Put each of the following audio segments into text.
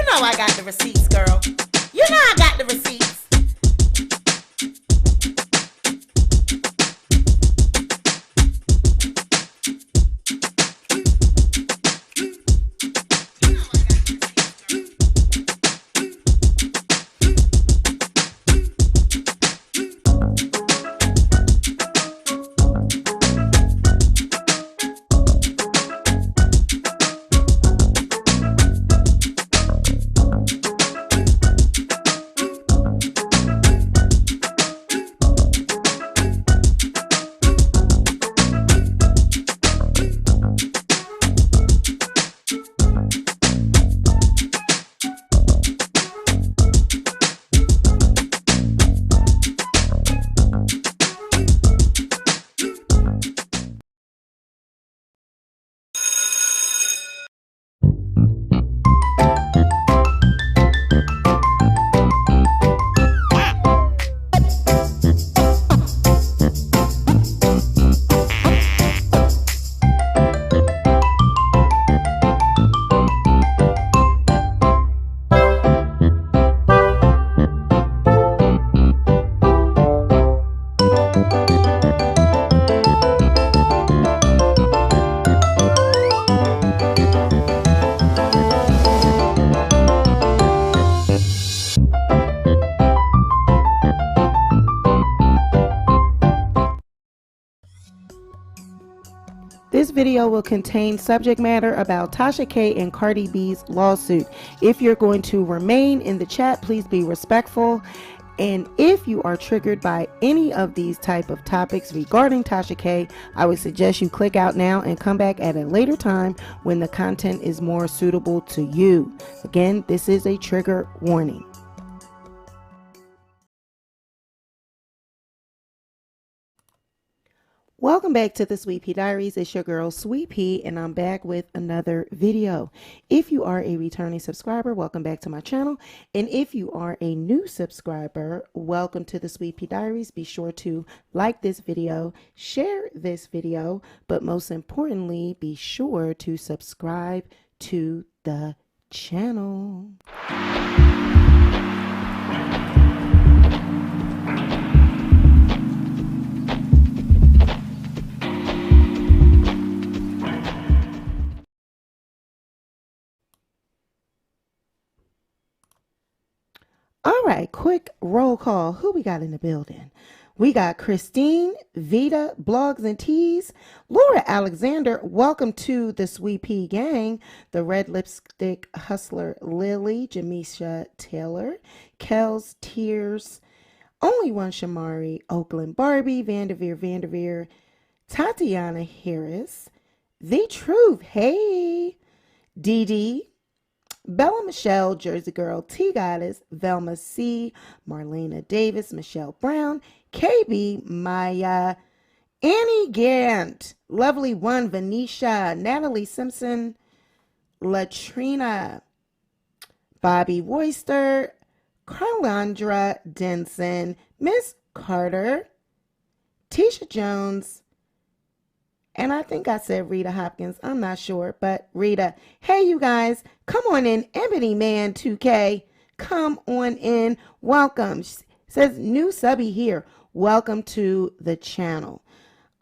know I got the receipts, girl. You know I got the receipts. This video will contain subject matter about TashaK and Cardi B's lawsuit. If you're going to remain in the chat, please be respectful. And if you are triggered by any of these type of topics regarding TashaK, I would suggest you click out now and come back at a later time when the content is more suitable to you. Again, this is a trigger warning. Welcome back to the Sweet Pea Diaries. It's your girl Sweet Pea, and I'm back with another video. If you are a returning subscriber, welcome back to my channel. And if you are a new subscriber, welcome to the Sweet Pea Diaries. Be sure to like this video, share this video, but most importantly, be sure to subscribe to the channel. All right, quick roll call. Who we got in the building? We got Christine, Vita, Blogs and Tees, Laura Alexander. Welcome to the Sweet Pea Gang. The Red Lipstick Hustler, Lily, Jamisha Taylor, Kels, Tears, Only One Shamari, Oakland Barbie, Vanderveer, Tatiana Harris, The Truth, hey, Dee Dee, Bella Michelle, Jersey Girl, T Goddess, Velma C, Marlena Davis, Michelle Brown, KB, Maya, Annie Gant, Lovely One, Venetia, Natalie Simpson, Latrina, Bobby Royster, Carlandra Denson, Miss Carter, Tisha Jones, and I think I said Rita Hopkins. I'm not sure, but Rita. Hey, you guys, come on in. Ebony Man 2K, come on in. Welcome. Says new subby here. Welcome to the channel.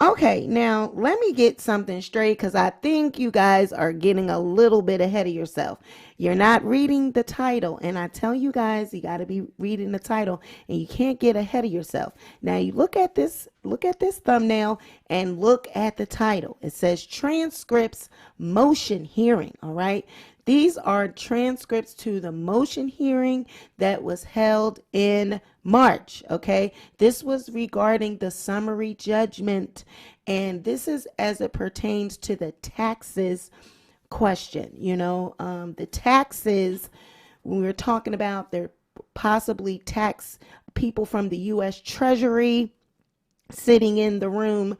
Okay, now let me get something straight because I think you guys are getting a little bit ahead of yourself. You're not reading the title, and I tell you guys, you got to be reading the title, and you can't get ahead of yourself. Now you look at this thumbnail and look at the title. It says Transcripts Motion Hearing. All right. These are transcripts to the motion hearing that was held in March. Okay. This was regarding the summary judgment. And this is as it pertains to the taxes question. You know, the taxes, when we were talking about, they're possibly tax people from the U.S. Treasury sitting in the room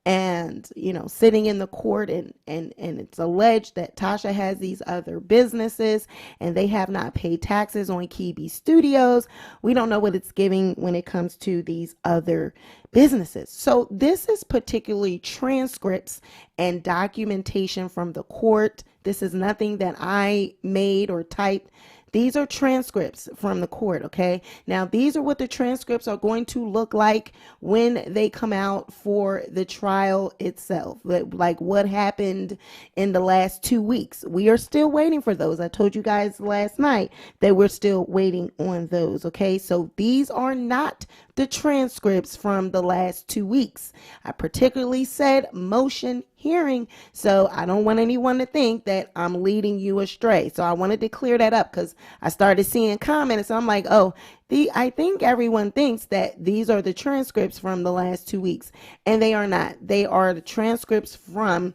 and, you know, sitting in the court, and it's alleged that Tasha has these other businesses and they have not paid taxes on CardiB Studios. We don't know what it's giving when it comes to these other businesses. So this is particularly transcripts and documentation from the court. This is nothing that I made or typed. these are transcripts from the court, okay? Now, these are what the transcripts are going to look like when they come out for the trial itself, like what happened in the last 2 weeks. We are still waiting for those. I told you guys last night that we're still waiting on those, okay? So these are not the transcripts from the last 2 weeks. I particularly said motion hearing, so I don't want anyone to think that I'm leading you astray. So I wanted to clear that up because I started seeing comments. So I'm like, oh, I think everyone thinks that these are the transcripts from the last 2 weeks, and they are not. They are the transcripts from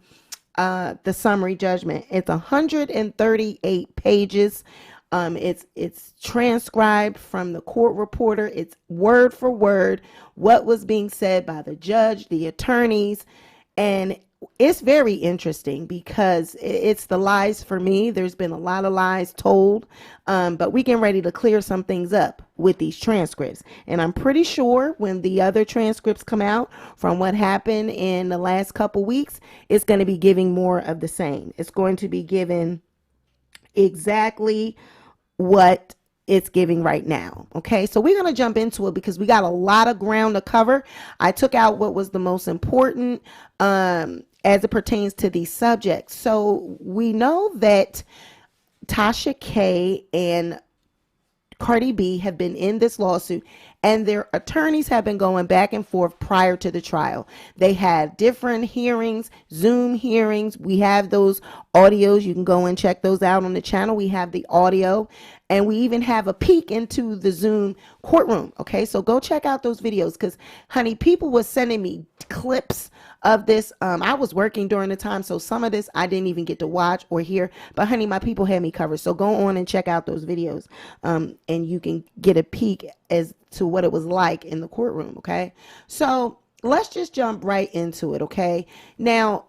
the summary judgment. It's 138 pages. It's transcribed from the court reporter. It's word for word what was being said by the judge, the attorneys, and it's very interesting because it's the lies for me. There's been a lot of lies told, but we getting ready to clear some things up with these transcripts. And I'm pretty sure when the other transcripts come out from what happened in the last couple weeks, it's going to be giving more of the same. It's going to be given exactly what it's giving right now. Okay, so we're going to jump into it because we got a lot of ground to cover. I took out what was the most important as it pertains to these subjects. So we know that TashaK and CardiB have been in this lawsuit, and their attorneys have been going back and forth prior to the trial. They had different hearings, Zoom hearings. We have those audios. You can go and check those out on the channel. We have the audio, and we even have a peek into the Zoom courtroom. Okay, so go check out those videos because, honey, people were sending me clips of this. I was working during the time, so some of this I didn't even get to watch or hear, but honey, my people had me covered. So go on and check out those videos, and you can get a peek as to what it was like in the courtroom. Okay, so let's just jump right into it. Okay, now,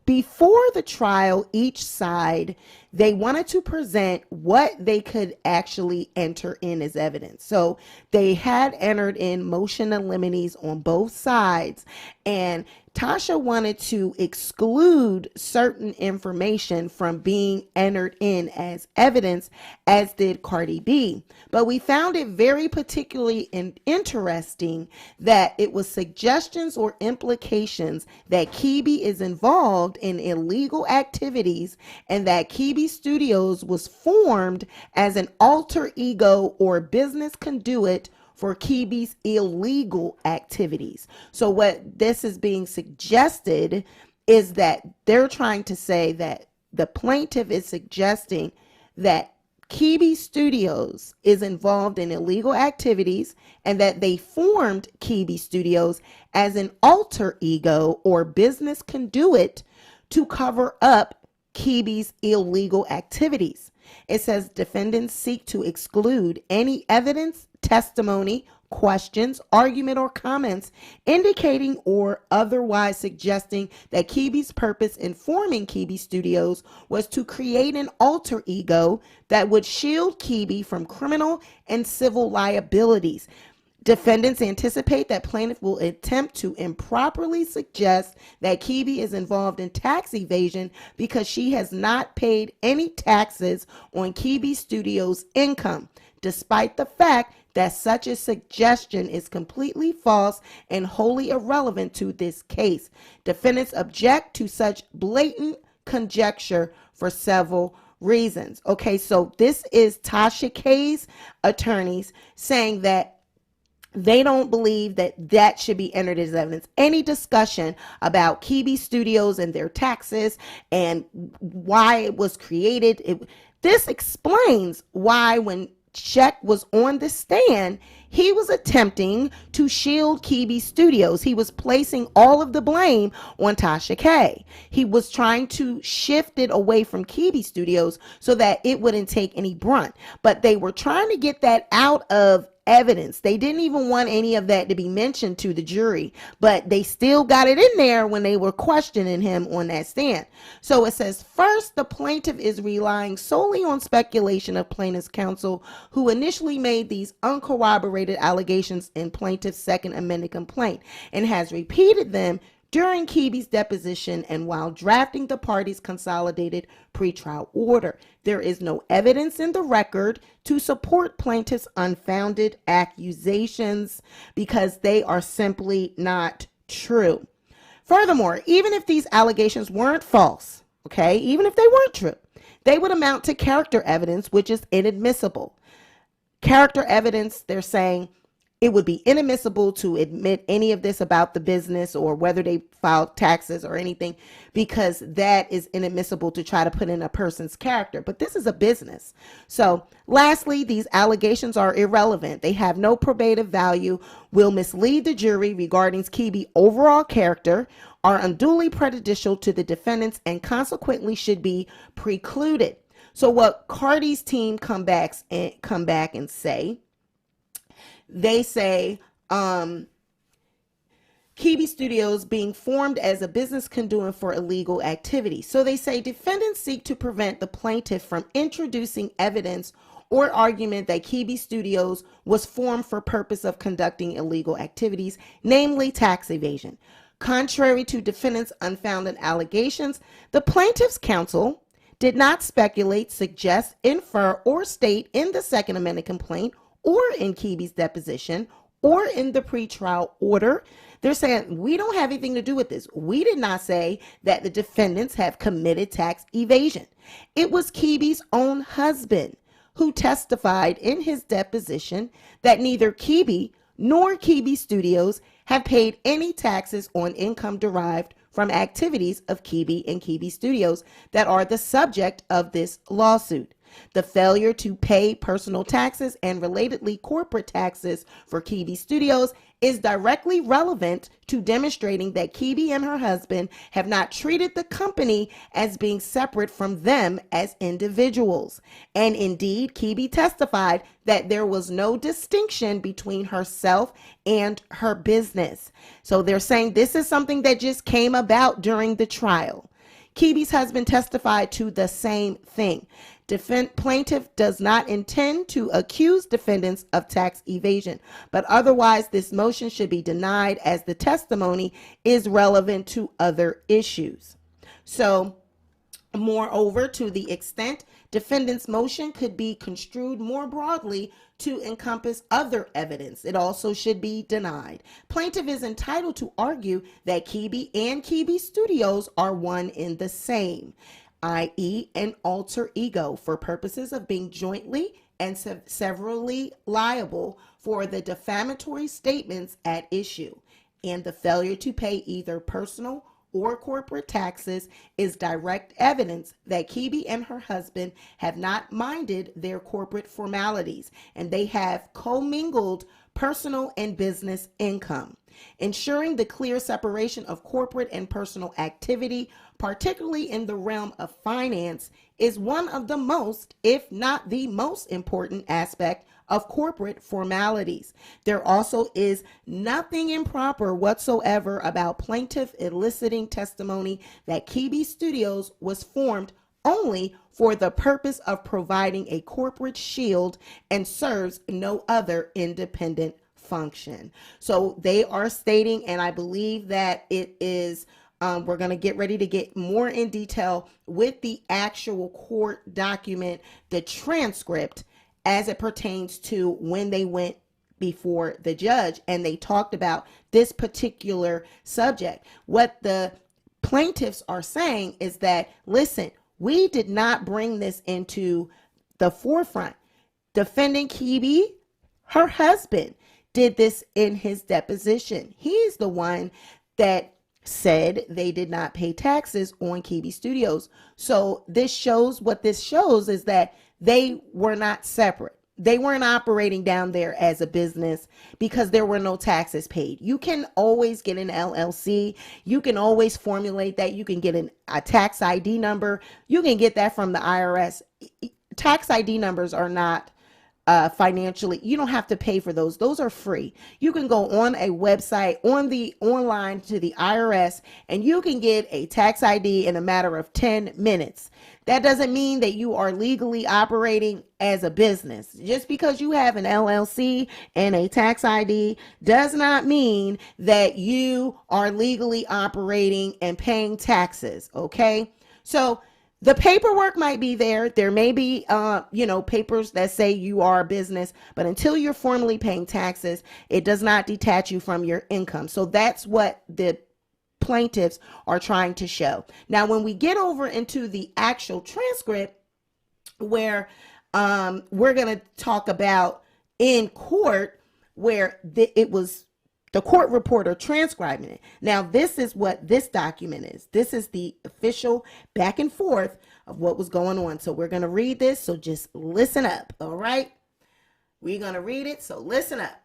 before the trial, each side, they wanted to present what they could actually enter in as evidence. So they had entered in motion in limines on both sides, and Tasha wanted to exclude certain information from being entered in as evidence, as did CardiB. But we found it very particularly interesting that it was suggestions or implications that CardiB is involved in illegal activities and that CardiB Studios was formed as an alter ego or business conduit for CardiB's illegal activities. So what this is being suggested is that they're trying to say that the plaintiff is suggesting that CardiB Studios is involved in illegal activities and that they formed CardiB Studios as an alter ego or business conduit to cover up CardiB's illegal activities. It says defendants seek to exclude any evidence, testimony, questions, argument, or comments indicating or otherwise suggesting that CardiB's purpose in forming CardiB Studios was to create an alter ego that would shield CardiB from criminal and civil liabilities. Defendants anticipate that plaintiff will attempt to improperly suggest that CardiB is involved in tax evasion because she has not paid any taxes on CardiB Studios' income, despite the fact that such a suggestion is completely false and wholly irrelevant to this case. Defendants object to such blatant conjecture for several reasons. Okay, so this is TashaK's attorneys saying that they don't believe that that should be entered as evidence. Any discussion about CardiB Studios and their taxes and why it was created, this explains why when Check was on the stand, he was attempting to shield CardiB Studios. He was placing all of the blame on TashaK. He was trying to shift it away from CardiB Studios so that it wouldn't take any brunt. But they were trying to get that out of evidence. They didn't even want any of that to be mentioned to the jury, but they still got it in there when they were questioning him on that stand. So it says, first, the plaintiff is relying solely on speculation of plaintiff's counsel, who initially made these uncorroborated allegations in plaintiff's second amended complaint and has repeated them during Kibi's deposition and while drafting the parties' consolidated pretrial order. There is no evidence in the record to support plaintiff's unfounded accusations because they are simply not true. Furthermore, even if these allegations weren't false, okay, even if they weren't true, they would amount to character evidence, which is inadmissible. Character evidence, they're saying it would be inadmissible to admit any of this about the business or whether they filed taxes or anything, because that is inadmissible to try to put in a person's character. But this is a business. So lastly, these allegations are irrelevant. They have no probative value, will mislead the jury regarding Kibi's overall character, are unduly prejudicial to the defendants, and consequently should be precluded. So what Cardi's team come back and say, they say Kibi Studios being formed as a business conduit for illegal activity. So they say defendants seek to prevent the plaintiff from introducing evidence or argument that Kibi Studios was formed for purpose of conducting illegal activities, namely tax evasion. Contrary to defendants' unfounded allegations, the plaintiff's counsel did not speculate, suggest, infer, or state in the Second Amendment complaint or in Kibi's deposition or in the pretrial order. They're saying, we don't have anything to do with this. We did not say that the defendants have committed tax evasion. It was Kibi's own husband who testified in his deposition that neither Kibi nor Kibi Studios have paid any taxes on income derived from activities of Kibi and Kibi Studios that are the subject of this lawsuit. The failure to pay personal taxes and relatedly corporate taxes for Kibi Studios is directly relevant to demonstrating that Kibi and her husband have not treated the company as being separate from them as individuals. And indeed, Kibi testified that there was no distinction between herself and her business. So they're saying this is something that just came about during the trial. Kibi's husband testified to the same thing. Plaintiff does not intend to accuse defendants of tax evasion, but otherwise this motion should be denied as the testimony is relevant to other issues. So, moreover, to the extent defendant's motion could be construed more broadly to encompass other evidence, it also should be denied. Plaintiff is entitled to argue that Kibi and Kibi Studios are one in the same, i.e. an alter ego for purposes of being jointly and severally liable for the defamatory statements at issue, and the failure to pay either personal or corporate taxes is direct evidence that Kibi and her husband have not minded their corporate formalities, and they have commingled personal and business income. Ensuring the clear separation of corporate and personal activity, particularly in the realm of finance, is one of the most, if not the most important aspect of corporate formalities. There also is nothing improper whatsoever about plaintiff eliciting testimony that Kibi Studios was formed only for the purpose of providing a corporate shield and serves no other independent function. So they are stating, and I believe that it is, we're going to get ready to get more in detail with the actual court document, the transcript, as it pertains to when they went before the judge and they talked about this particular subject. What the plaintiffs are saying is that, listen, we did not bring this into the forefront. Defendant Kibi, her husband, did this in his deposition. He's the one that said they did not pay taxes on Kibi Studios. So this shows, what this shows is that they were not separate. They weren't operating down there as a business because there were no taxes paid. You can always get an LLC. You can always formulate that. You can get a tax ID number. You can get that from the IRS. Tax ID numbers are not financially. You don't have to pay for those. Those are free. You can go on a website online to the IRS and you can get a tax ID in a matter of 10 minutes. That doesn't mean that you are legally operating as a business. Just because you have an LLC and a tax ID does not mean that you are legally operating and paying taxes. Okay. So the paperwork might be there. There may be, papers that say you are a business, but until you're formally paying taxes, it does not detach you from your income. So that's what the plaintiffs are trying to show. Now, when we get over into the actual transcript, where we're going to talk about in court, where it was the court reporter transcribing it. Now, this is what this document is. This is the official back and forth of what was going on. So we're going to read this. So just listen up. All right. We're going to read it. So listen up.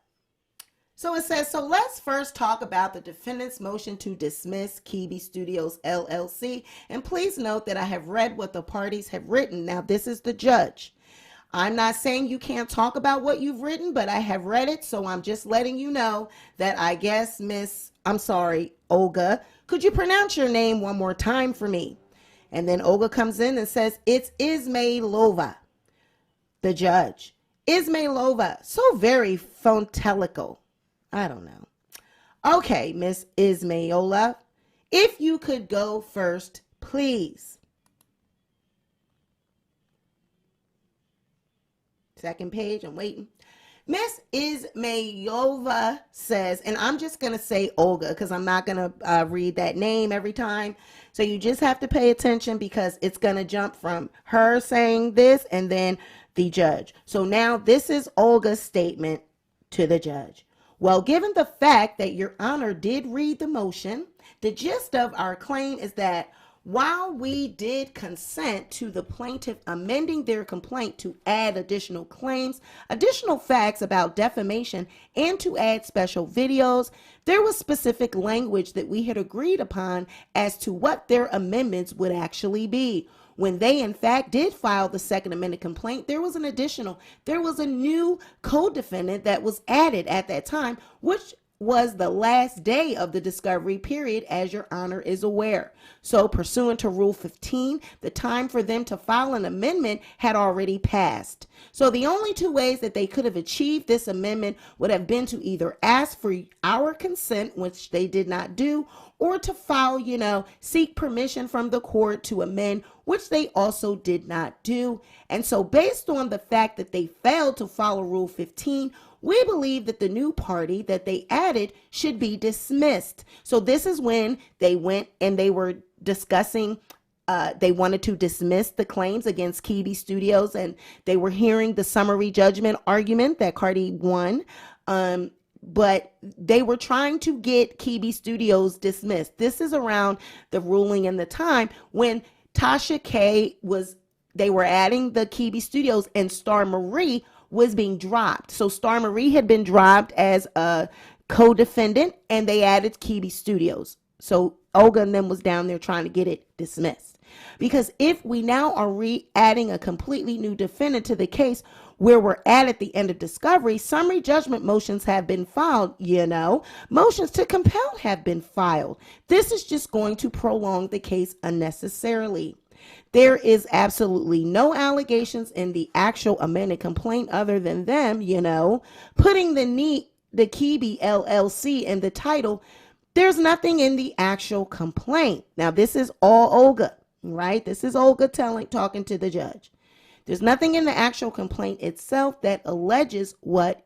So it says, so let's first talk about the defendant's motion to dismiss CardiB Studios LLC. And please note that I have read what the parties have written. Now, this is the judge. I'm not saying you can't talk about what you've written, but I have read it. So I'm just letting you know that I guess Olga, could you pronounce your name one more time for me? And then Olga comes in and says, it's Ismailova, the judge. Ismailova, so very phonetical. I don't know. Okay, Miss Ismailova, if you could go first, please. Second page, I'm waiting. Miss Ismailova says, and I'm just going to say Olga because I'm not going to read that name every time. So you just have to pay attention because it's going to jump from her saying this and then the judge. So now this is Olga's statement to the judge. Well, given the fact that Your Honor did read the motion, the gist of our claim is that while we did consent to the plaintiff amending their complaint to add additional claims, additional facts about defamation, and to add special videos, there was specific language that we had agreed upon as to what their amendments would actually be. When they, in fact, did file the second amended complaint, there was a new co-defendant that was added at that time, which was the last day of the discovery period, as Your Honor is aware. So pursuant to Rule 15, the time for them to file an amendment had already passed. So the only two ways that they could have achieved this amendment would have been to either ask for our consent, which they did not do, or to file, seek permission from the court to amend, which they also did not do. And so based on the fact that they failed to follow Rule 15, we believe that the new party that they added should be dismissed. So this is when they went and they were discussing, they wanted to dismiss the claims against CardiB Studios, and they were hearing the summary judgment argument that Cardi won. But they were trying to get CardiB Studios dismissed. This is around the ruling and the time when TashaK they were adding the CardiB Studios and Star Marie was being dropped. So Star Marie had been dropped as a co-defendant and they added CardiB Studios. So Olga and them was down there trying to get it dismissed. Because if we now are adding a completely new defendant to the case where we're at the end of discovery, summary judgment motions have been filed, motions to compel have been filed. This is just going to prolong the case unnecessarily. There is absolutely no allegations in the actual amended complaint other than them, putting the CardiB LLC in the title. There's nothing in the actual complaint. Now, this is all Olga, right? This is Olga talking to the judge. There's nothing in the actual complaint itself that alleges what,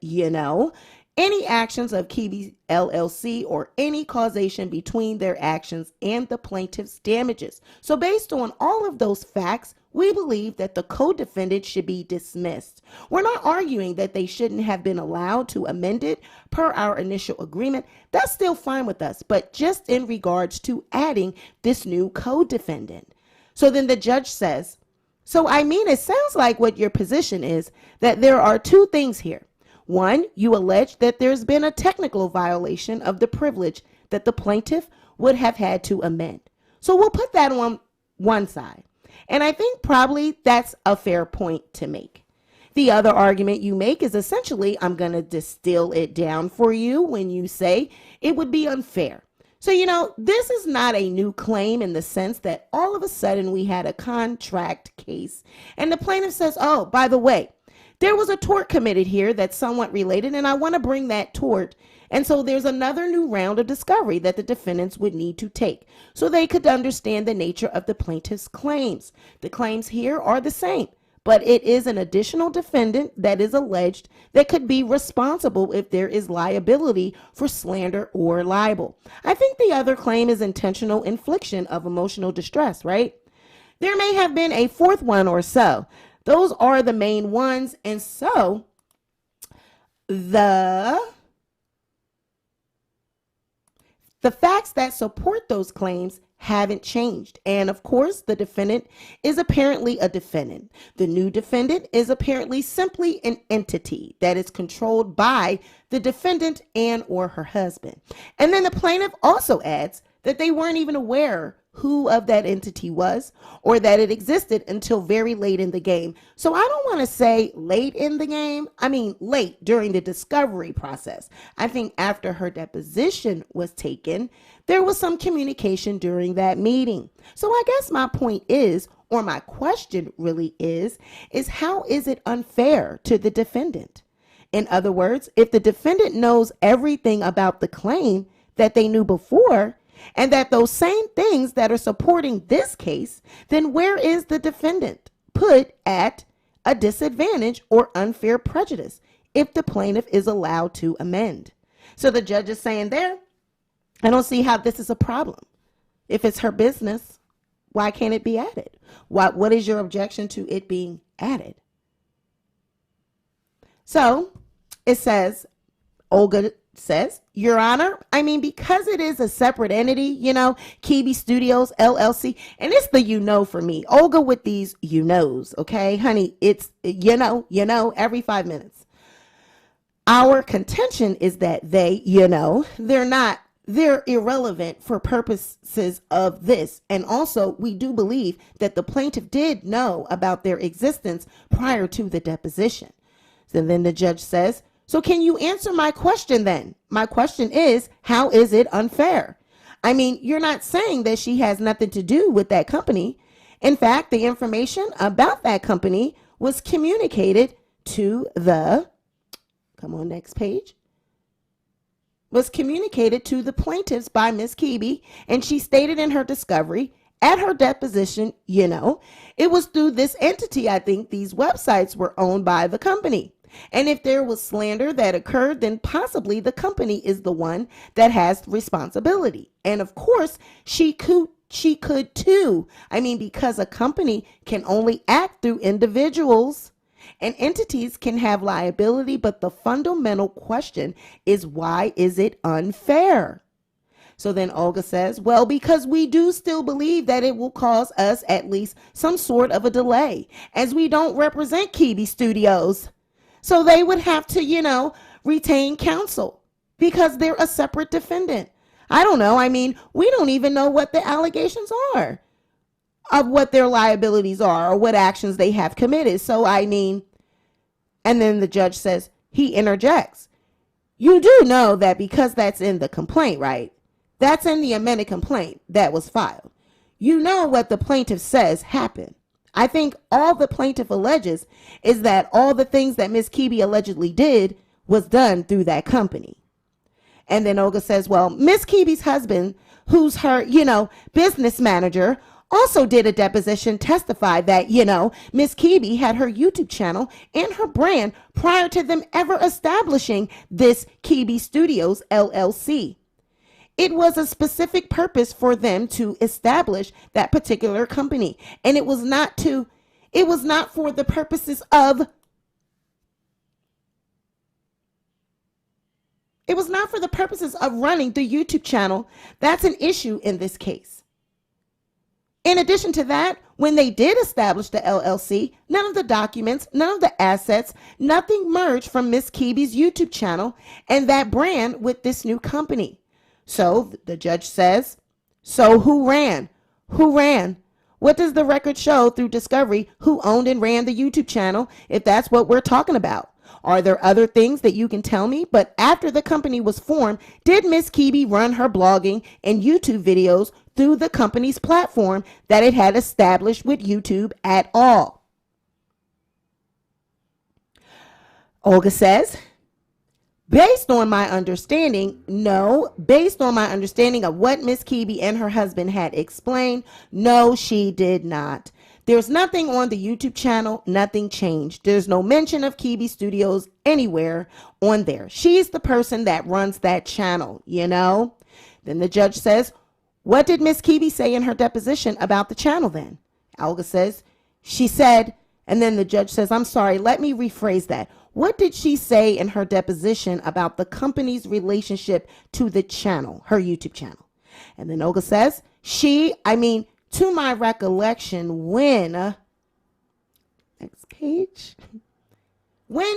any actions of CardiB LLC or any causation between their actions and the plaintiff's damages. So based on all of those facts, we believe that the co-defendant should be dismissed. We're not arguing that they shouldn't have been allowed to amend it per our initial agreement. That's still fine with us, but just in regards to adding this new co-defendant. So then the judge says, it sounds like what your position is that there are two things here. One, you allege that there's been a technical violation of the privilege that the plaintiff would have had to amend. So we'll put that on one side. And I think probably that's a fair point to make. The other argument you make is essentially, I'm going to distill it down for you when you say it would be unfair. So, this is not a new claim in the sense that all of a sudden we had a contract case and the plaintiff says, oh, by the way, there was a tort committed here that's somewhat related and I want to bring that tort. And so there's another new round of discovery that the defendants would need to take so they could understand the nature of the plaintiff's claims. The claims here are the same, but it is an additional defendant that is alleged that could be responsible if there is liability for slander or libel. I think the other claim is intentional infliction of emotional distress, right? There may have been a fourth one or so. Those are the main ones. And so the facts that support those claims haven't changed. And of course, the defendant is apparently a defendant. The new defendant is apparently simply an entity that is controlled by the defendant and or her husband. And then the plaintiff also adds that they weren't even aware who of that entity was or that it existed until very late in the game. So I don't want to say late in the game. I mean, late during the discovery process. I think after her deposition was taken, there was some communication during that meeting. So I guess my point is, or my question really is how is it unfair to the defendant? In other words, if the defendant knows everything about the claim that they knew before, and that those same things that are supporting this case, then where is the defendant put at a disadvantage or unfair prejudice if the plaintiff is allowed to amend? So the judge is saying there, I don't see how this is a problem. If it's her business, why can't it be added? What is your objection to it being added? So it says, Olga says, Your Honor, I mean, because it is a separate entity, CardiB Studios, LLC, and it's the for me. Olga with these knows, okay? Honey, it's every 5 minutes. Our contention is that they're irrelevant for purposes of this. And also, we do believe that the plaintiff did know about their existence prior to the deposition. So then the judge says, so can you answer my question then? My question is, how is it unfair? I mean, you're not saying that she has nothing to do with that company. In fact, the information about that company was communicated to next page, was communicated to the plaintiffs by Ms. CardiB, and she stated in her discovery at her deposition, it was through this entity, I think these websites were owned by the company. And if there was slander that occurred, then possibly the company is the one that has responsibility. And of course, she could too. I mean, because a company can only act through individuals and entities can have liability. But the fundamental question is, why is it unfair? So then Olga says, well, because we do still believe that it will cause us at least some sort of a delay, as we don't represent CardiB Studios. So they would have to, retain counsel because they're a separate defendant. I don't know. I mean, we don't even know what the allegations are of what their liabilities are or what actions they have committed. So, I mean, and then the judge says, he interjects. You do know that because that's in the complaint, right? That's in the amended complaint that was filed. You know what the plaintiff says happened. I think all the plaintiff alleges is that all the things that Ms. CardiB allegedly did was done through that company. And then Olga says, well, Ms. CardiB's husband, who's her, business manager, also did a deposition, testified that, Ms. CardiB had her YouTube channel and her brand prior to them ever establishing this CardiB Studios LLC. It was a specific purpose for them to establish that particular company. And it was not for the purposes of, running the YouTube channel. That's an issue in this case. In addition to that, when they did establish the LLC, none of the documents, none of the assets, nothing merged from Ms. CardiB's YouTube channel and that brand with this new company. So the judge says, so who ran? Who ran? What does the record show through discovery who owned and ran the YouTube channel, if that's what we're talking about? Are there other things that you can tell me? But after the company was formed, did Miss Keeby run her blogging and YouTube videos through the company's platform that it had established with YouTube at all? Olga says, based on my understanding, no. Based on my understanding of what Miss Keeby and her husband had explained, no, she did not. There's nothing on the YouTube channel, nothing changed. There's no mention of Keeby Studios anywhere on there. She's the person that runs that channel, you know? Then the judge says, what did Miss Keeby say in her deposition about the channel then? Olga says, she said, and then the judge says, I'm sorry, let me rephrase that. What did she say in her deposition about the company's relationship to the channel, her YouTube channel? And then Olga says, to my recollection, when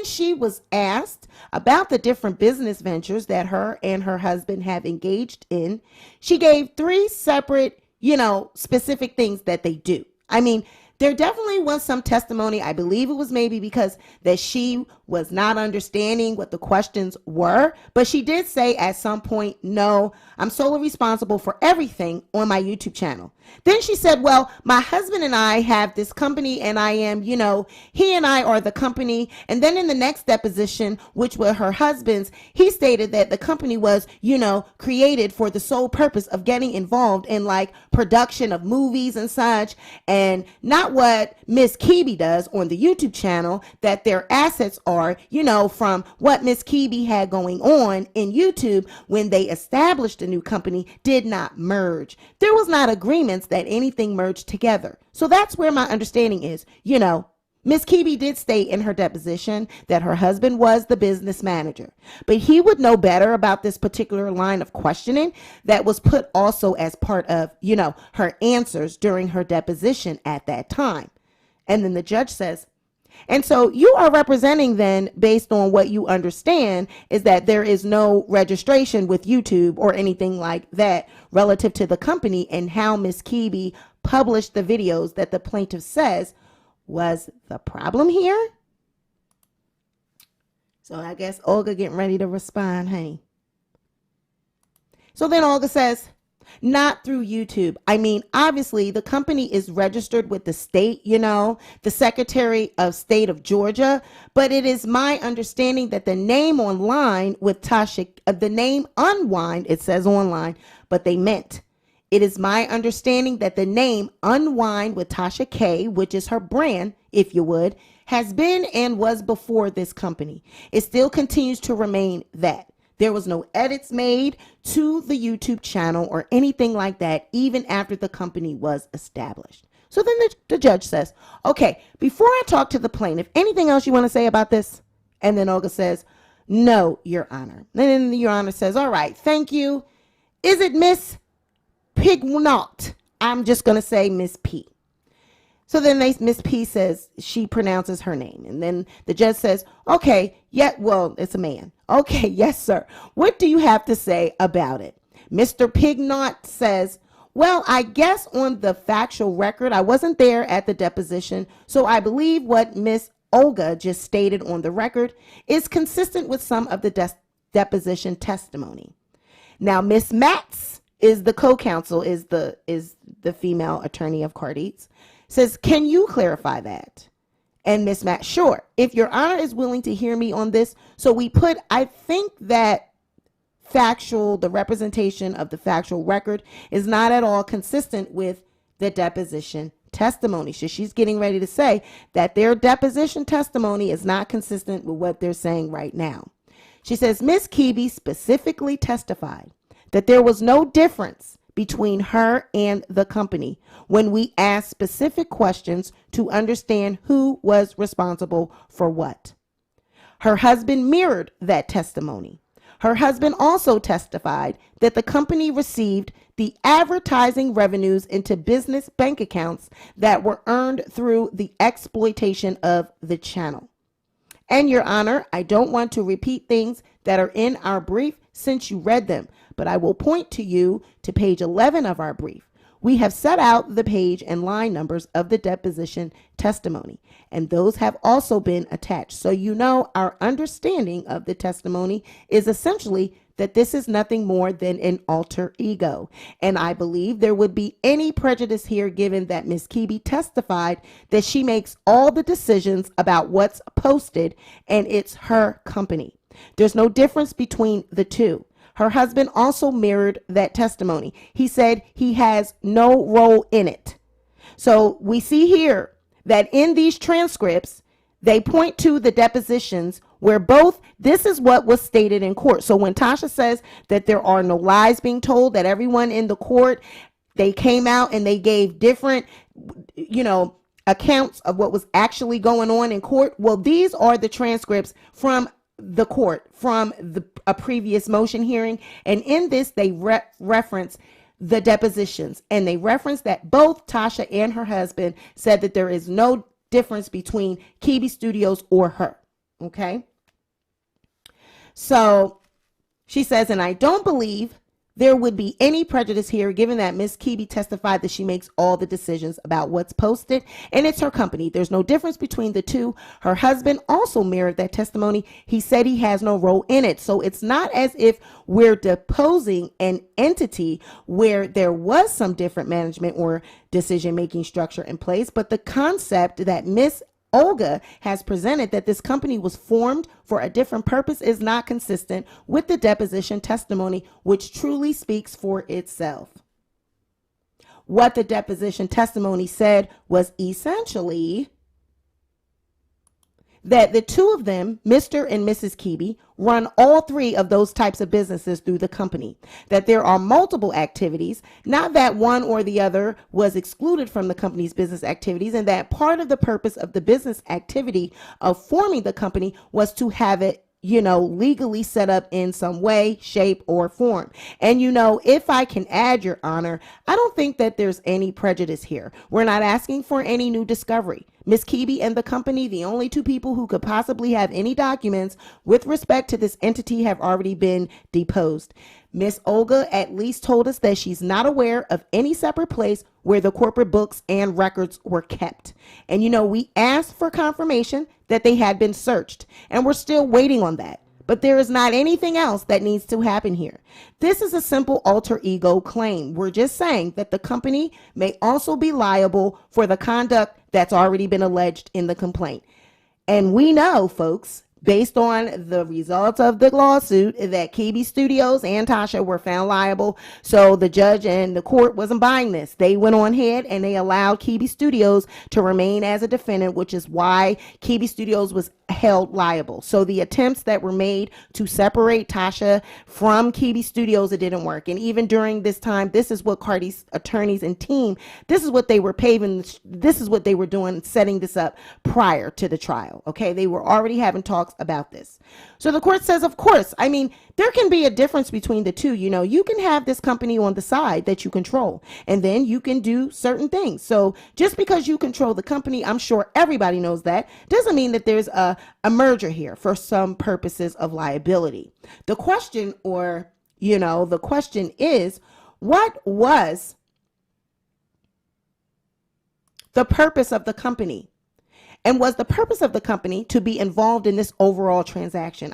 she was asked about the different business ventures that her and her husband have engaged in, she gave 3 separate, specific things that they do. There definitely was some testimony. I believe it was maybe because that she was not understanding what the questions were, but she did say at some point, no, I'm solely responsible for everything on my YouTube channel. Then she said, well, my husband and I have this company and I am, he and I are the company. And then in the next deposition, which were her husband's, he stated that the company was, created for the sole purpose of getting involved in like production of movies and such, and not what Miss Keeby does on the YouTube channel, that their assets are, from what Miss Keeby had going on in YouTube when they established a new company did not merge. There was not agreements that anything merged together. So that's where my understanding is. Miss Keeby did state in her deposition that her husband was the business manager, but he would know better about this particular line of questioning that was put also as part of, her answers during her deposition at that time. And then the judge says, and so you are representing then, based on what you understand, is that there is no registration with YouTube or anything like that relative to the company and how Miss Keeby published the videos that the plaintiff says was the problem here. So I guess Olga getting ready to respond, honey. So then Olga says, not through YouTube. Obviously the company is registered with the state, the Secretary of State of Georgia, but it is my understanding that the name online with Tasha, the name Unwind, it says online, but they meant. It is my understanding that the name Unwind with TashaK, which is her brand, if you would, has been and was before this company. It still continues to remain that. There was no edits made to the YouTube channel or anything like that, even after the company was established. So then the judge says, okay, before I talk to the plaintiff, anything else you want to say about this? And then Olga says, no, Your Honor. And then Your Honor says, all right, thank you. Is it Miss Pignot? I'm just going to say Miss P. So then Miss P says she pronounces her name. And then the judge says, okay, it's a man. Okay, yes, sir. What do you have to say about it? Mr. Pignot says, well, I guess on the factual record, I wasn't there at the deposition, so I believe what Miss Olga just stated on the record is consistent with some of the deposition testimony. Now, Miss Matz is the co-counsel, is the female attorney of Cardi's, says, can you clarify that? And Miss Matt, sure, if Your Honor is willing to hear me on this. So we put, I think that the representation of the factual record is not at all consistent with the deposition testimony. So she's getting ready to say that their deposition testimony is not consistent with what they're saying right now. She says, Miss Keeby specifically testified that there was no difference between her and the company when we asked specific questions to understand who was responsible for what. Her husband mirrored that testimony. Her husband also testified that the company received the advertising revenues into business bank accounts that were earned through the exploitation of the channel. And Your Honor, I don't want to repeat things that are in our brief since you read them, but I will point to you to page 11 of our brief, We have set out the page and line numbers of the deposition testimony, and those have also been attached. So you know our understanding of the testimony is essentially that this is nothing more than an alter ego. And I believe there would be any prejudice here given that Ms. Keeby testified that she makes all the decisions about what's posted and it's her company. There's no difference between the two. Her husband also mirrored that testimony. He said he has no role in it. So we see here that in these transcripts, they point to the depositions where both, this is what was stated in court. So when Tasha says that there are no lies being told, that everyone in the court, they came out and they gave different, accounts of what was actually going on in court. Well, these are the transcripts from the court, from a previous motion hearing. And in this, they reference the depositions, and they reference that both Tasha and her husband said that there is no difference between Keeby Studios or her. Okay. So she says, and I don't believe there would be any prejudice here given that Ms. Keeby testified that she makes all the decisions about what's posted and it's her company. There's no difference between the two. Her husband also mirrored that testimony. He said he has no role in it. So it's not as if we're deposing an entity where there was some different management or decision-making structure in place, but the concept that Ms. Olga has presented that this company was formed for a different purpose is not consistent with the deposition testimony, which truly speaks for itself. What the deposition testimony said was essentially that the two of them, Mr. and Mrs. Keeby, run all three of those types of businesses through the company, that there are multiple activities, not that one or the other was excluded from the company's business activities, and that part of the purpose of the business activity of forming the company was to have it legally set up in some way, shape, or form. And if I can add, Your Honor, I don't think that there's any prejudice here. We're not asking for any new discovery. Ms. Keeby and the company, the only two people who could possibly have any documents with respect to this entity, have already been deposed. Ms. Olga at least told us that she's not aware of any separate place where the corporate books and records were kept. And we asked for confirmation that they had been searched, and we're still waiting on that. But there is not anything else that needs to happen here. This is a simple alter ego claim. We're just saying that the company may also be liable for the conduct that's already been alleged in the complaint. And we know, folks, based on the results of the lawsuit, that Keeby Studios and Tasha were found liable. So the judge and the court wasn't buying this. They went on ahead and they allowed Keeby Studios to remain as a defendant, which is why Keeby Studios was held liable. So the attempts that were made to separate Tasha from Keeby Studios, it didn't work. And even during this time, this is what Cardi's attorneys and team, this is what they were paving. This is what they were doing, setting this up prior to the trial. Okay. They were already having talks about this. So the court says, of course, there can be a difference between the two. You can have this company on the side that you control, and then you can do certain things. So just because you control the company, I'm sure everybody knows that, doesn't mean that there's a merger here for some purposes of liability. The question is, what was the purpose of the company? And was the purpose of the company to be involved in this overall transaction?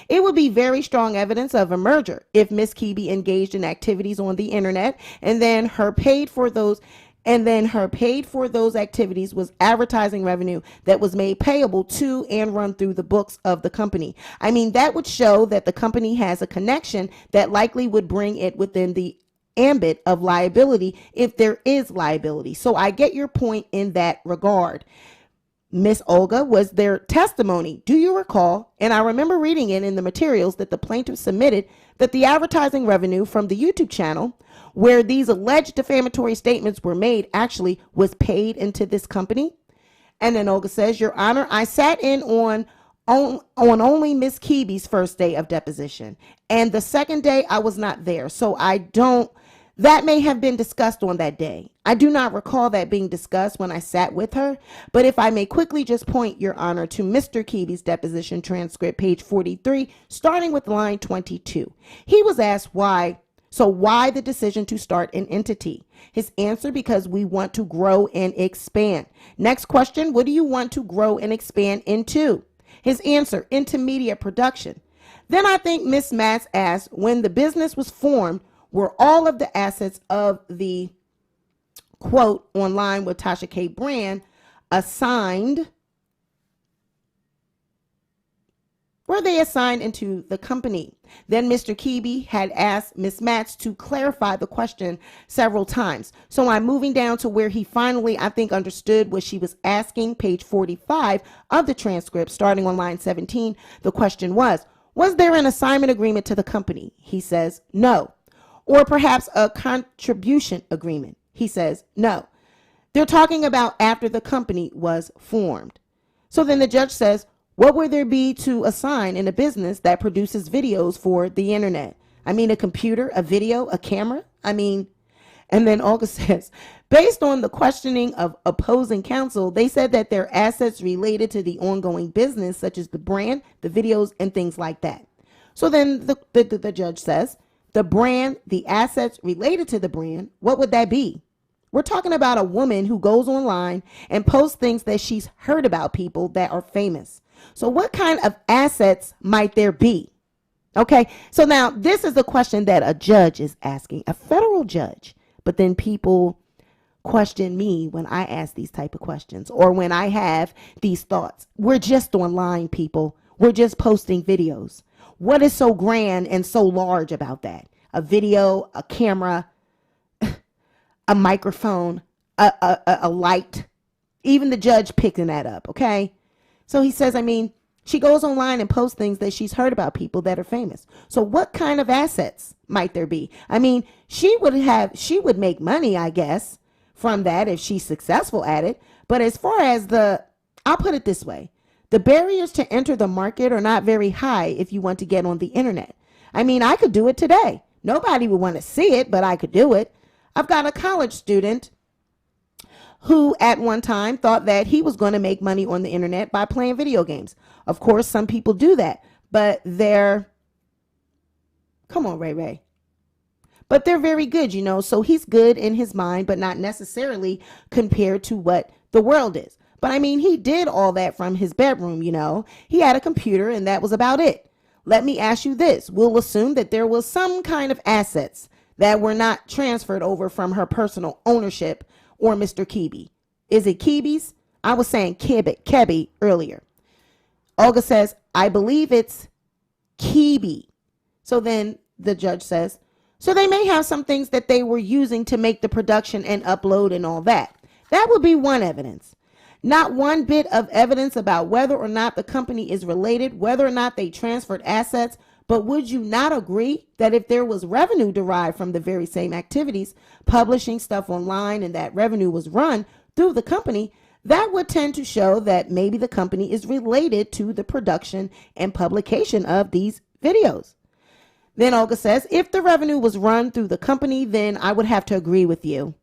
It would be very strong evidence of a merger if Ms. Keeby engaged in activities on the internet, and then her paid for those activities was advertising revenue that was made payable to and run through the books of the company. That would show that the company has a connection that likely would bring it within the ambit of liability if there is liability. So I get your point in that regard. Miss Olga, was their testimony, do you recall? And I remember reading it in the materials that the plaintiff submitted, that the advertising revenue from the YouTube channel where these alleged defamatory statements were made actually was paid into this company. And then Olga says, Your Honor, I sat in on only Miss Keeby's first day of deposition, and the second day I was not there. So that may have been discussed on that day. I do not recall that being discussed when I sat with her, but if I may quickly just point, Your Honor, to Mr. Keeby's deposition transcript, page 43, starting with line 22. He was asked why So why the decision to start an entity? His answer, because we want to grow and expand. Next question, what do you want to grow and expand into? His answer, into media production. Then I think Miss Matz asked, when the business was formed, were all of the assets of the quote online with TashaK brand assigned? Were they assigned into the company? Then Mr. Keeby had asked Miss Matz to clarify the question several times. So I'm moving down to where he finally, I think, understood what she was asking. Page 45 of the transcript, starting on line 17. The question was there an assignment agreement to the company? He says, no. Or perhaps a contribution agreement? He says, no. They're talking about after the company was formed. So then the judge says, what would there be to assign in a business that produces videos for the internet? I mean, a computer, a video, a camera? And then Olga says, based on the questioning of opposing counsel, they said that their assets related to the ongoing business, such as the brand, the videos, and things like that. So then the judge says, the brand, the assets related to the brand, what would that be? We're talking about a woman who goes online and posts things that she's heard about people that are famous. So what kind of assets might there be? Okay, so now this is a question that a judge is asking, a federal judge. But then people question me when I ask these type of questions or when I have these thoughts. We're just online, people. We're just posting videos. What is so grand and so large about that? A video, a camera, a microphone, a light. Even the judge picking that up, okay? So he says, she goes online and posts things that she's heard about people that are famous. So what kind of assets might there be? She would make money, I guess, from that if she's successful at it. But as far as I'll put it this way, the barriers to enter the market are not very high if you want to get on the internet. I could do it today. Nobody would want to see it, but I could do it. I've got a college student who at one time thought that he was going to make money on the internet by playing video games. Of course, some people do that, but come on, Ray. But they're very good, so he's good in his mind, but not necessarily compared to what the world is. But he did all that from his bedroom, He had a computer and that was about it. Let me ask you this. We'll assume that there was some kind of assets that were not transferred over from her personal ownership or Mr. Keeby. Is it Keeby's? I was saying Kebby earlier. Olga says, I believe it's Keeby. So then the judge says, so they may have some things that they were using to make the production and upload and all that. That would be one evidence. Not one bit of evidence about whether or not the company is related, whether or not they transferred assets. But would you not agree that if there was revenue derived from the very same activities, publishing stuff online, and that revenue was run through the company, that would tend to show that maybe the company is related to the production and publication of these videos? Then Olga says, if the revenue was run through the company, then I would have to agree with you.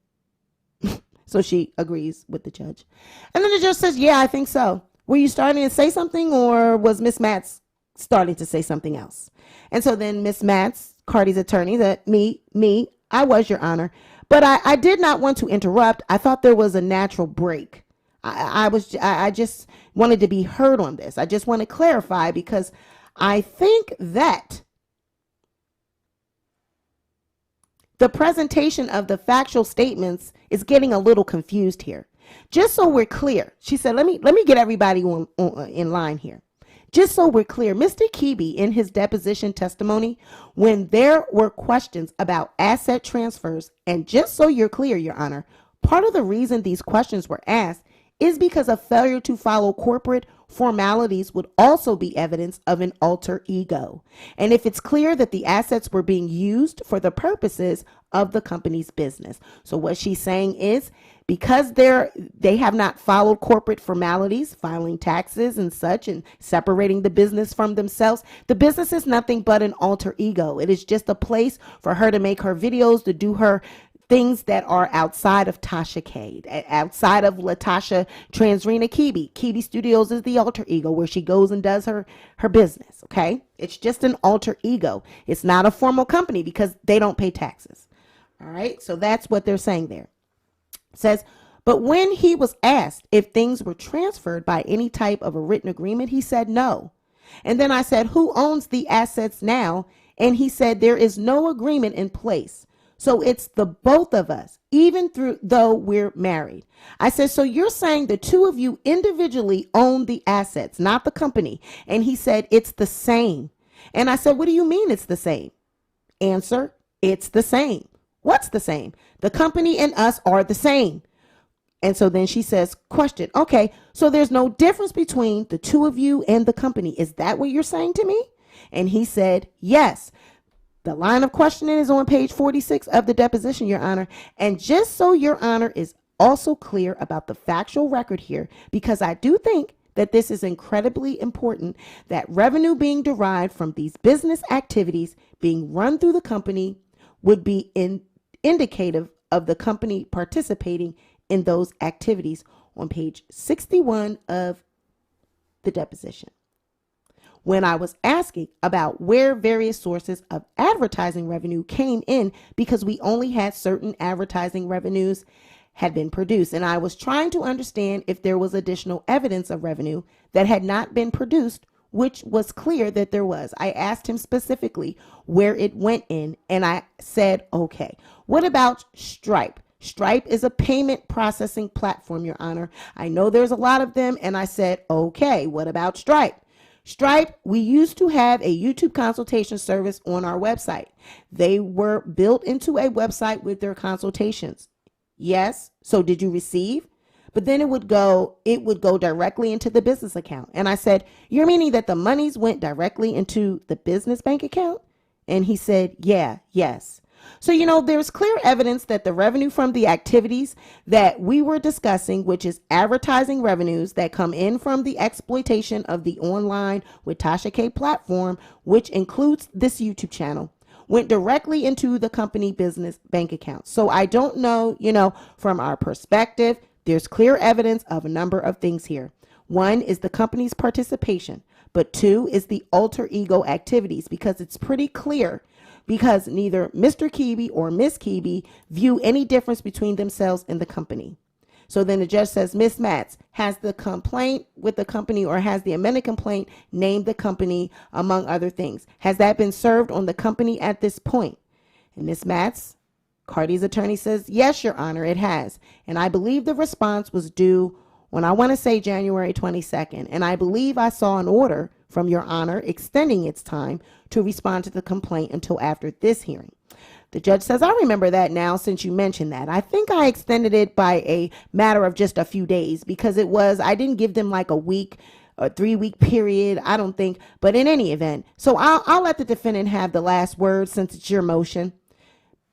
So she agrees with the judge. And then the judge says, yeah, I think so. Were you starting to say something, or was Miss Matz starting to say something else? And so then Miss Matz, Cardi's attorney, that I was, Your Honor. But I did not want to interrupt. I thought there was a natural break. I just wanted to be heard on this. I just want to clarify because I think that the presentation of the factual statements is getting a little confused here. Just so we're clear, she said, let me get everybody in line here. Just so we're clear, Mr. Keeby, in his deposition testimony, when there were questions about asset transfers, and just so you're clear, Your Honor, part of the reason these questions were asked is because a failure to follow corporate formalities would also be evidence of an alter ego. And if it's clear that the assets were being used for the purposes of the company's business. So what she's saying is, because they have not followed corporate formalities, filing taxes and such, and separating the business from themselves, the business is nothing but an alter ego. It is just a place for her to make her videos, to do her things that are outside of TashaK, outside of Latasha Transrena Kibi. Kibi Studios is the alter ego where she goes and does her business, okay? It's just an alter ego. It's not a formal company because they don't pay taxes. All right, so that's what they're saying there. It says, but when he was asked if things were transferred by any type of a written agreement, he said no. And then I said, who owns the assets now? And he said, there is no agreement in place. So it's the both of us, even though we're married. I said, so you're saying the two of you individually own the assets, not the company. And he said, it's the same. And I said, what do you mean it's the same? Answer, it's the same. What's the same? The company and us are the same. And so then she says, question, okay, so there's no difference between the two of you and the company. Is that what you're saying to me? And he said, yes. The line of questioning is on page 46 of the deposition, Your Honor. And just so Your Honor is also clear about the factual record here, because I do think that this is incredibly important, that revenue being derived from these business activities being run through the company would be indicative of the company participating in those activities on page 61 of the deposition. When I was asking about where various sources of advertising revenue came in, because we only had certain advertising revenues had been produced, and I was trying to understand if there was additional evidence of revenue that had not been produced, which was clear that there was. I asked him specifically where it went in, and I said, okay, what about Stripe? Stripe is a payment processing platform, Your Honor. I know there's a lot of them, and I said, okay, what about Stripe? Stripe, we used to have a YouTube consultation service on our website. They were built into a website with their consultations. Yes. So did you receive? But then it would go directly into the business account. And I said, you're meaning that the monies went directly into the business bank account? And he said, yeah, yes. So, there's clear evidence that the revenue from the activities that we were discussing, which is advertising revenues that come in from the exploitation of the online with TashaK platform, which includes this YouTube channel, went directly into the company business bank account. So I don't know, from our perspective, there's clear evidence of a number of things here. One is the company's participation, but two is the alter ego activities, because it's pretty clear because neither Mr. Kibi or Miss Kibi view any difference between themselves and the company. So then the judge says, Miss Matz, has the complaint with the company or has the amended complaint named the company, among other things? Has that been served on the company at this point? And Miss Matz, Cardi's attorney, says, yes, Your Honor, it has. And I believe the response was due on, I want to say, January 22nd. And I believe I saw an order from Your Honor extending its time to respond to the complaint until after this hearing. The judge says, I remember that now since you mentioned that. I think I extended it by a matter of just a few days because I didn't give them like a week or 3-week period, I don't think. But in any event, so I'll let the defendant have the last word since it's your motion.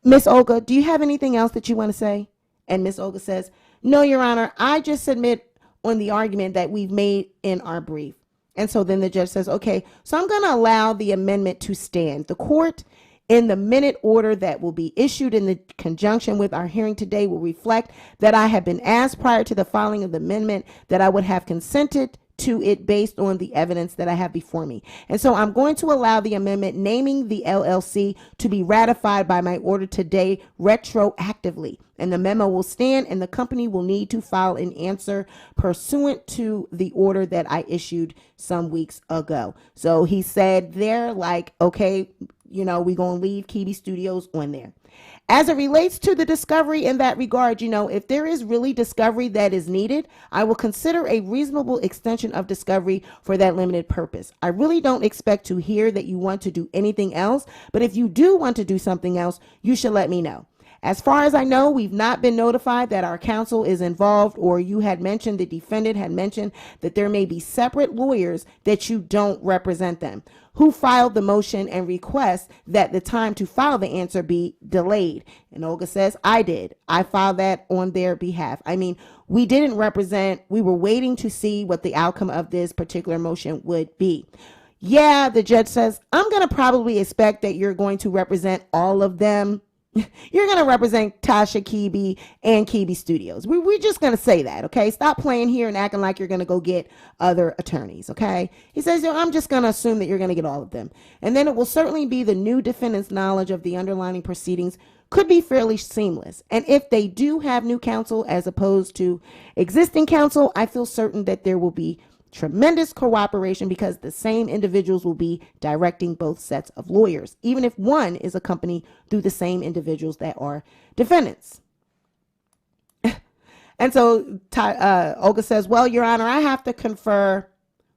Miss Olga, do you have anything else that you want to say? And Miss Olga says, no, Your Honor, I just submit on the argument that we've made in our brief. And so then the judge says, okay, so I'm going to allow the amendment to stand. The court, in the minute order that will be issued in the conjunction with our hearing today, will reflect that I have been asked prior to the filing of the amendment that I would have consented to it based on the evidence that I have before me. And so I'm going to allow the amendment naming the LLC to be ratified by my order today retroactively. And the memo will stand and the company will need to file an answer pursuant to the order that I issued some weeks ago. So he said they're like, okay, we're going to leave Kibi Studios on there. As it relates to the discovery in that regard, if there is really discovery that is needed, I will consider a reasonable extension of discovery for that limited purpose. I really don't expect to hear that you want to do anything else, but if you do want to do something else, you should let me know. As far as I know, we've not been notified that our counsel is involved, or you had mentioned, the defendant had mentioned that there may be separate lawyers that you don't represent them, who filed the motion and request that the time to file the answer be delayed. And Olga says, I did. I filed that on their behalf. I mean, we didn't represent, we were waiting to see what the outcome of this particular motion would be. Yeah, the judge says, I'm going to probably expect that you're going to represent all of them You're going to represent Tasha, CardiB, and CardiB Studios. We're just going to say that, okay? Stop playing here and acting like you're going to go get other attorneys, okay? He says, I'm just going to assume that you're going to get all of them. And then it will certainly be the new defendant's knowledge of the underlying proceedings could be fairly seamless. And if they do have new counsel as opposed to existing counsel, I feel certain that there will be tremendous cooperation because the same individuals will be directing both sets of lawyers, even if one is accompanied through the same individuals that are defendants. And so Olga says, well, Your Honor, I have to confer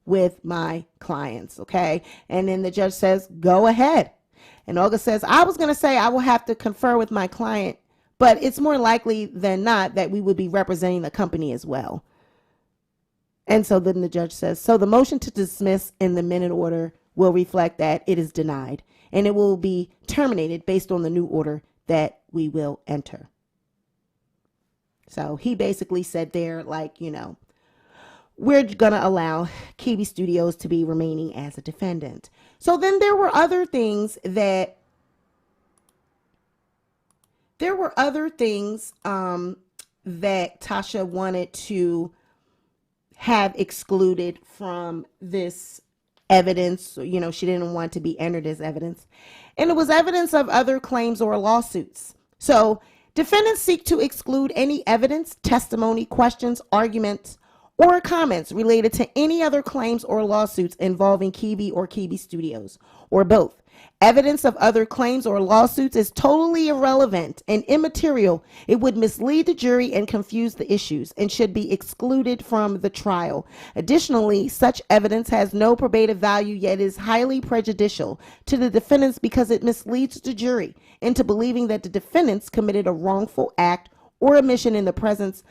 with my clients, okay? And then the judge says, go ahead. And Olga says, I was going to say I will have to confer with my client, but it's more likely than not that we would be representing the company as well. And so then the judge says, so the motion to dismiss in the minute order will reflect that it is denied, and it will be terminated based on the new order that we will enter. So he basically said there, like, we're going to allow CardiB Studios to be remaining as a defendant. So then there were other things that that Tasha wanted to have excluded from this evidence. She didn't want to be entered as evidence. And it was evidence of other claims or lawsuits. So defendants seek to exclude any evidence, testimony, questions, arguments, or comments related to any other claims or lawsuits involving CardiB or CardiB Studios, or both. Evidence of other claims or lawsuits is totally irrelevant and immaterial. It would mislead the jury and confuse the issues and should be excluded from the trial. Additionally, such evidence has no probative value, yet is highly prejudicial to the defendants because it misleads the jury into believing that the defendants committed a wrongful act or omission in the present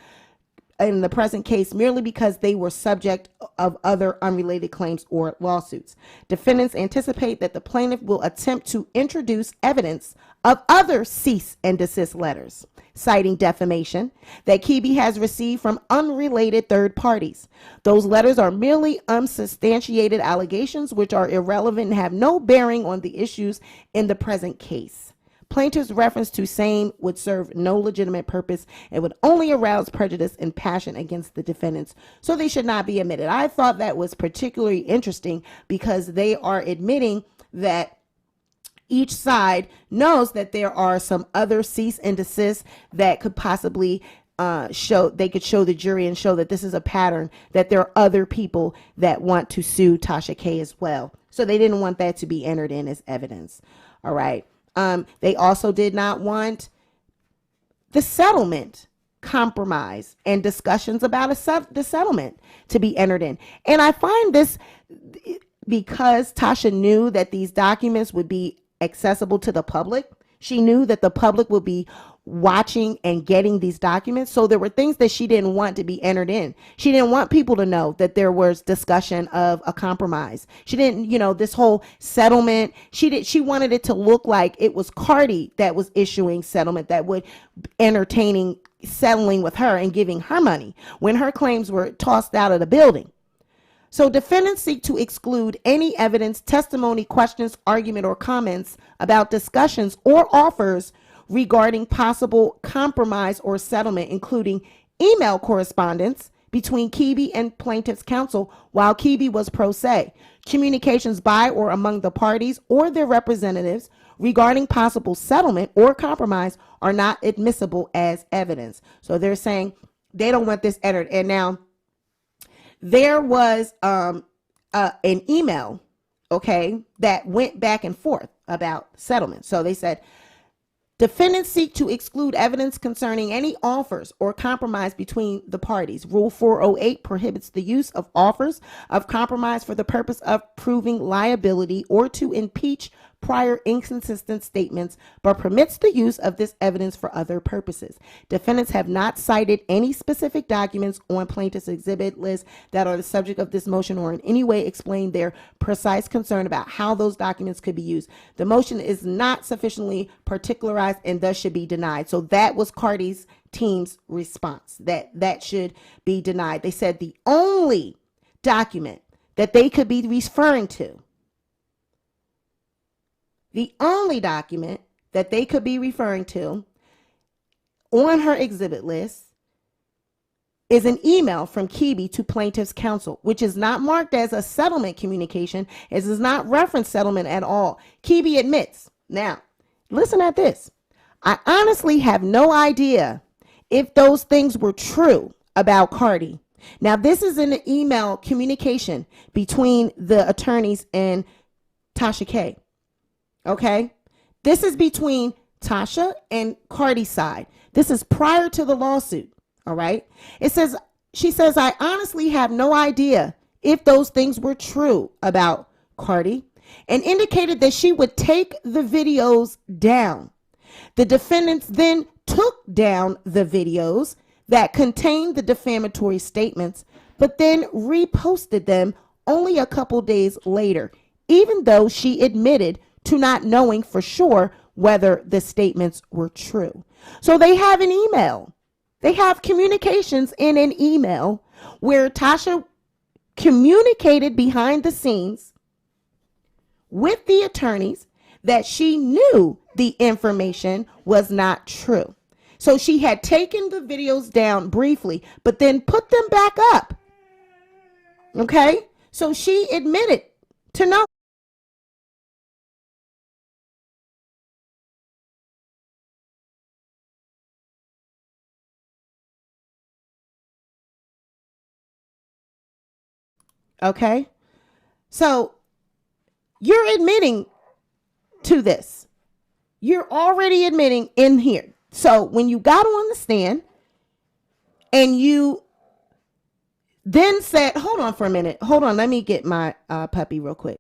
case merely because they were subject of other unrelated claims or lawsuits. Defendants anticipate that the plaintiff will attempt to introduce evidence of other cease and desist letters, citing defamation, that CardiB has received from unrelated third parties. Those letters are merely unsubstantiated allegations which are irrelevant and have no bearing on the issues in the present case. Plaintiff's reference to same would serve no legitimate purpose and would only arouse prejudice and passion against the defendants, so they should not be admitted. I thought that was particularly interesting because they are admitting that each side knows that there are some other cease and desist that could possibly show the jury and show that this is a pattern, that there are other people that want to sue TashaK as well. So they didn't want that to be entered in as evidence. All right. They also did not want the settlement compromise and discussions about the settlement to be entered in. And I find this because Tasha knew that these documents would be accessible to the public. She knew that the public would be watching and getting these documents. So there were things that she didn't want to be entered in. She didn't want people to know that there was discussion of a compromise. She didn't, this whole settlement. She wanted it to look like it was Cardi that was issuing settlement, that would entertaining settling with her and giving her money when her claims were tossed out of the building. So defendants seek to exclude any evidence, testimony, questions, argument, or comments about discussions or offers regarding possible compromise or settlement, including email correspondence between CardiB and plaintiff's counsel while CardiB was pro se, communications by or among the parties or their representatives regarding possible settlement or compromise are not admissible as evidence. So they're saying they don't want this entered. And now there was an email, okay, that went back and forth about settlement. So they said, defendants seek to exclude evidence concerning any offers or compromise between the parties. Rule 408 prohibits the use of offers of compromise for the purpose of proving liability or to impeach prior inconsistent statements, but permits the use of this evidence for other purposes. Defendants have not cited any specific documents on plaintiff's exhibit list that are the subject of this motion or in any way explain their precise concern about how those documents could be used. The motion is not sufficiently particularized and thus should be denied. So that was Cardi's team's response, that should be denied. They said the only document that they could be referring to, the only document that they could be referring to on her exhibit list is an email from CardiB to plaintiff's counsel, which is not marked as a settlement communication. It does not reference settlement at all. CardiB admits. Now, listen at this. I honestly have no idea if those things were true about Cardi. Now, this is an email communication between the attorneys and TashaK. Okay? This is between Tasha and Cardi's side. This is prior to the lawsuit. All right. She says, I honestly have no idea if those things were true about Cardi, and indicated that she would take the videos down. The defendants then took down the videos that contained the defamatory statements, but then reposted them only a couple days later, even though she admitted to not knowing for sure whether the statements were true. So they have an email. They have communications in an email where Tasha communicated behind the scenes with the attorneys that she knew the information was not true. So she had taken the videos down briefly, but then put them back up. Okay? So she admitted to know. Okay? So you're admitting to this. You're already admitting in here. So when you got on the stand and you then said, hold on for a minute. Hold on. Let me get my puppy real quick.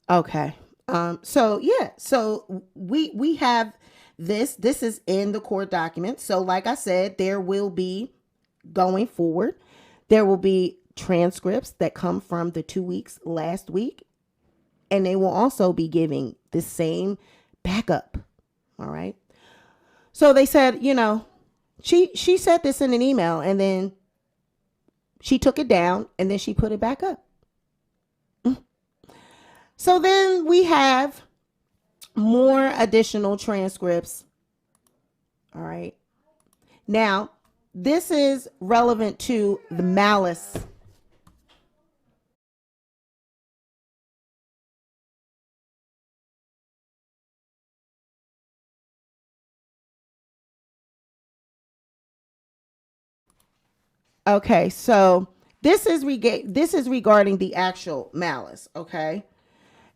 Okay. So yeah, so we have this is in the court document. So like I said, there will be going forward, there will be transcripts that come from the 2 weeks last week, and they will also be giving the same backup. All right. So they said, she said this in an email, and then she took it down, and then she put it back up. So then we have more additional transcripts. All right. Now, this is relevant to the malice. Okay, so this is regarding the actual malice, okay?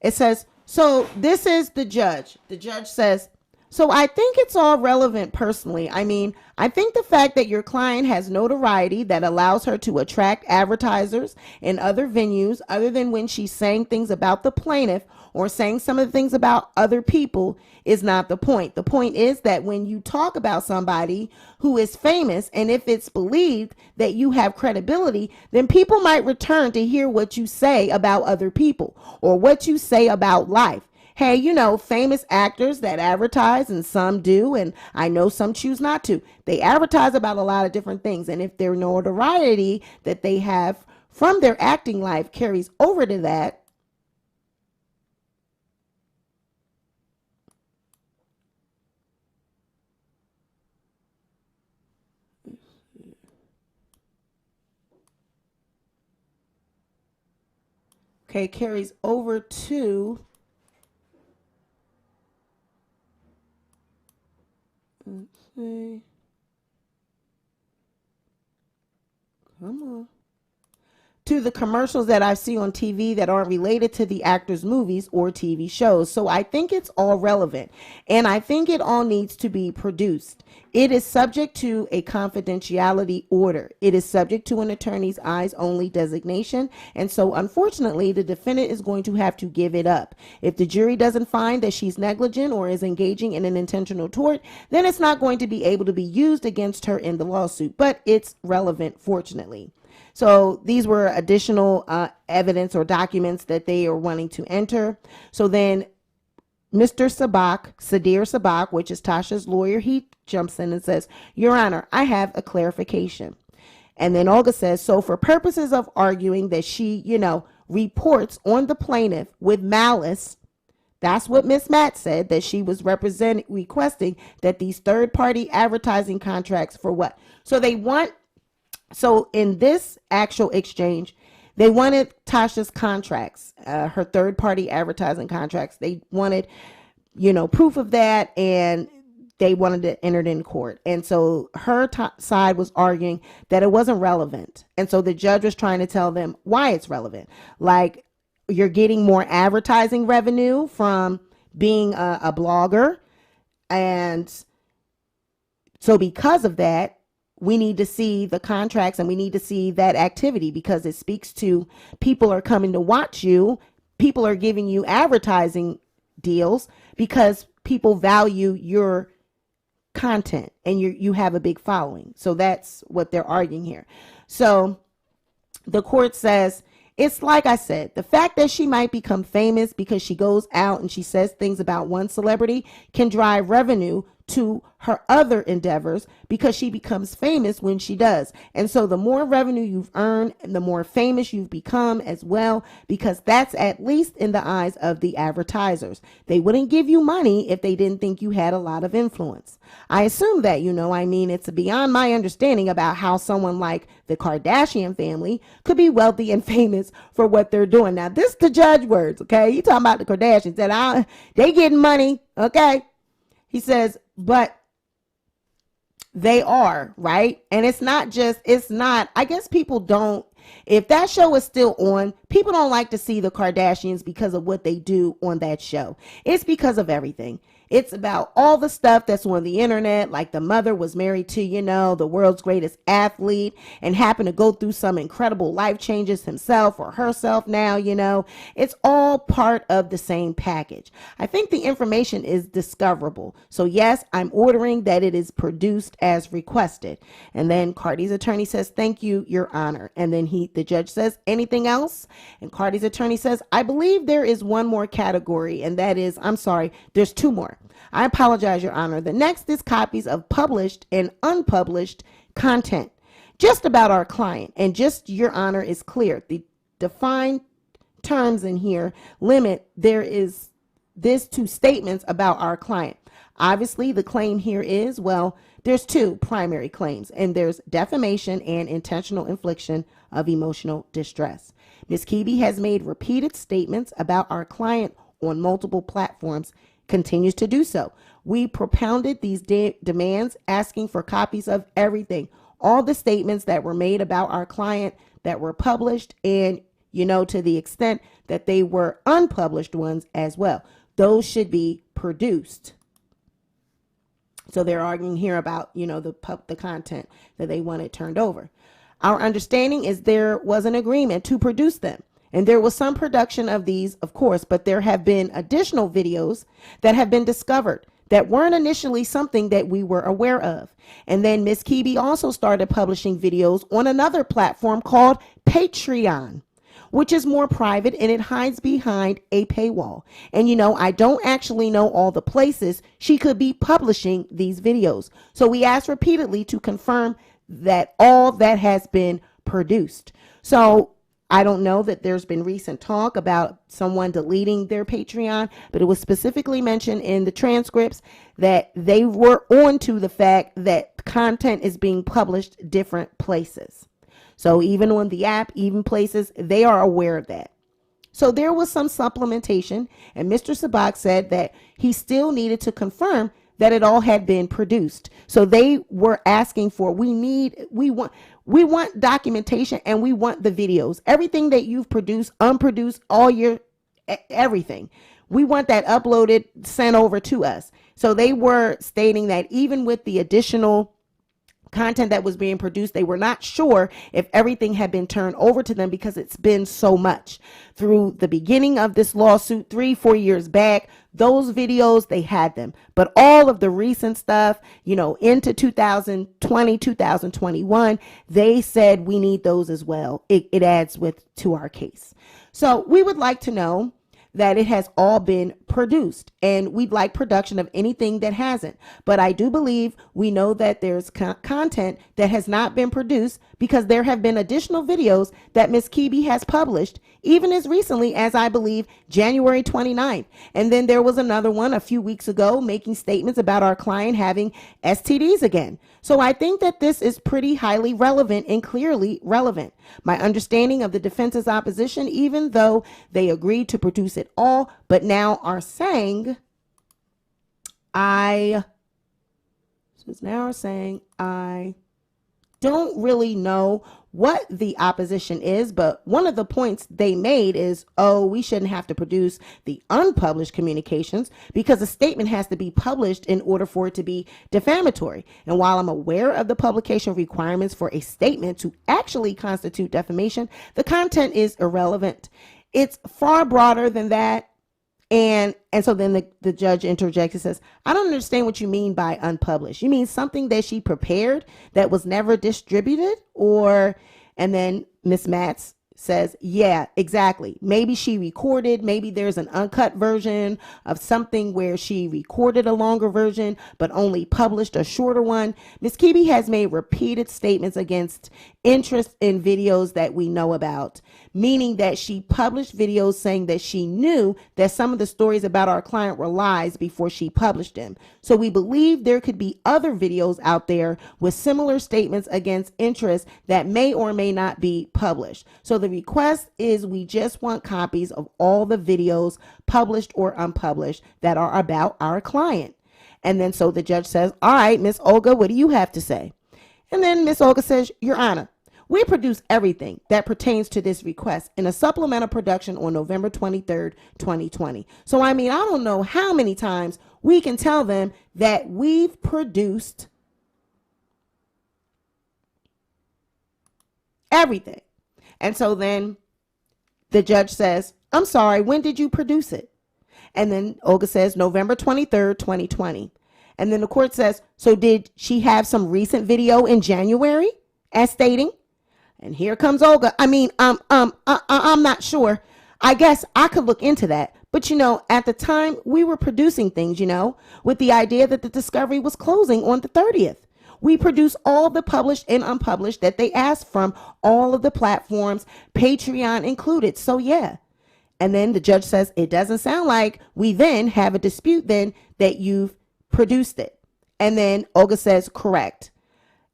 It says, so this is the judge. The judge says, so I think it's all relevant personally. I mean, I think the fact that your client has notoriety that allows her to attract advertisers in other venues other than when she's saying things about the plaintiff or saying some of the things about other people is not the point. The point is that when you talk about somebody who is famous, and if it's believed that you have credibility, then people might return to hear what you say about other people or what you say about life. Hey, famous actors that advertise, and some do, and I know some choose not to. They advertise about a lot of different things. And if their notoriety that they have from their acting life carries over to that, okay, carries over to, let's see, come on, to the commercials that I see on TV that aren't related to the actor's movies or TV shows. So I think it's all relevant, and I think it all needs to be produced. It is subject to a confidentiality order. It is subject to an attorney's eyes only designation. And so unfortunately, the defendant is going to have to give it up. If the jury doesn't find that she's negligent or is engaging in an intentional tort, then it's not going to be able to be used against her in the lawsuit, but it's relevant, fortunately. So these were additional evidence or documents that they are wanting to enter. So then Mr. Sadir Sabak, which is Tasha's lawyer, he jumps in and says, Your Honor, I have a clarification. And then Olga says, so for purposes of arguing that she, reports on the plaintiff with malice, that's what Miss Matt said, that she was requesting that these third-party advertising contracts for what? So in this actual exchange, they wanted Tasha's contracts, her third-party advertising contracts. They wanted, proof of that, and they wanted it entered in court. And so her side was arguing that it wasn't relevant. And so the judge was trying to tell them why it's relevant. Like, you're getting more advertising revenue from being a blogger. And so because of that, we need to see the contracts and we need to see that activity, because it speaks to people are coming to watch you. People are giving you advertising deals because people value your content and you have a big following. So that's what they're arguing here. So the court says, it's like I said, the fact that she might become famous because she goes out and she says things about one celebrity can drive revenue to her other endeavors because she becomes famous when she does. And so the more revenue you've earned, the more famous you've become as well, because that's at least in the eyes of the advertisers. They wouldn't give you money if they didn't think you had a lot of influence. I assume that, it's beyond my understanding about how someone like the Kardashian family could be wealthy and famous for what they're doing. Now, this is the judge words, okay? You talking about the Kardashians, that they getting money, okay? He says, but they are, right? And I guess people don't, if that show is still on, people don't like to see the Kardashians because of what they do on that show. It's because of everything. It's about all the stuff that's on the internet, like the mother was married to, the world's greatest athlete and happened to go through some incredible life changes himself or herself now, It's all part of the same package. I think the information is discoverable. So yes, I'm ordering that it is produced as requested. And then Cardi's attorney says, thank you, Your Honor. And then the judge says, anything else? And Cardi's attorney says, I believe there is one more category, and that is, there's two more. I apologize, Your Honor. The next is copies of published and unpublished content just about our client. And just, Your Honor, is clear. The defined terms in here limit this to statements about our client. Obviously, the claim here is, there's two primary claims, and there's defamation and intentional infliction of emotional distress. Ms. Kebe has made repeated statements about our client on multiple platforms, continues to do so. We propounded these demands, asking for copies of everything, all the statements that were made about our client that were published, and, to the extent that they were unpublished ones as well. Those should be produced. So they're arguing here about, the content that they wanted turned over. Our understanding is there was an agreement to produce them. And there was some production of these, of course, but there have been additional videos that have been discovered that weren't initially something that we were aware of. And then Ms. Kebe also started publishing videos on another platform called Patreon, which is more private and it hides behind a paywall. And I don't actually know all the places she could be publishing these videos. So we asked repeatedly to confirm that all that has been produced. So I don't know that there's been recent talk about someone deleting their Patreon, but it was specifically mentioned in the transcripts that they were on to the fact that content is being published different places. So even on the app, even places, they are aware of that. So there was some supplementation, and Mr. Sabak said that he still needed to confirm that it all had been produced. So they were asking for, we want documentation, and we want the videos, everything that you've produced, unproduced, all your everything. We want that uploaded, sent over to us. So they were stating that even with the additional content that was being produced. They were not sure if everything had been turned over to them because it's been so much. Through the beginning of this lawsuit 3-4 years back, those videos, they had them. But all of the recent stuff, into 2020, 2021, they said we need those as well. It adds to our case. So we would like to know that it has all been produced, and we'd like production of anything that hasn't. But I do believe we know that there's content that has not been produced because there have been additional videos that Ms. Kibi has published, even as recently as, I believe, January 29th. And then there was another one a few weeks ago making statements about our client having STDs again. So I think that this is pretty highly relevant and clearly relevant. My understanding of the defense's opposition, even though they agreed to produce it all, but now are saying, I don't really know what the opposition is, but one of the points they made is, we shouldn't have to produce the unpublished communications because a statement has to be published in order for it to be defamatory. And while I'm aware of the publication requirements for a statement to actually constitute defamation, the content is irrelevant. It's far broader than that. And so then the judge interjects and says, I don't understand what you mean by unpublished. You mean something that she prepared that was never distributed? And then Miss Matz says, yeah, exactly. Maybe she recorded, maybe there's an uncut version of something where she recorded a longer version, but only published a shorter one. Ms. Kibi has made repeated statements against interest in videos that we know about, meaning that she published videos saying that she knew that some of the stories about our client were lies before she published them. So we believe there could be other videos out there with similar statements against interest that may or may not be published. So the request is we just want copies of all the videos, published or unpublished, that are about our client. And then so the judge says, all right, Miss Olga, what do you have to say? And then Miss Olga says, Your Honor, we produce everything that pertains to this request in a supplemental production on November 23rd, 2020. So, I don't know how many times we can tell them that we've produced everything. And so then the judge says, I'm sorry, when did you produce it? And then Olga says, November 23rd, 2020. And then the court says, so did she have some recent video in January as stating? And here comes Olga. I'm not sure. I guess I could look into that. But, at the time we were producing things, with the idea that the discovery was closing on the 30th. We produce all the published and unpublished that they asked from all of the platforms, Patreon included. So, yeah. And then the judge says, it doesn't sound like we then have a dispute then that you've produced it. And then Olga says, correct.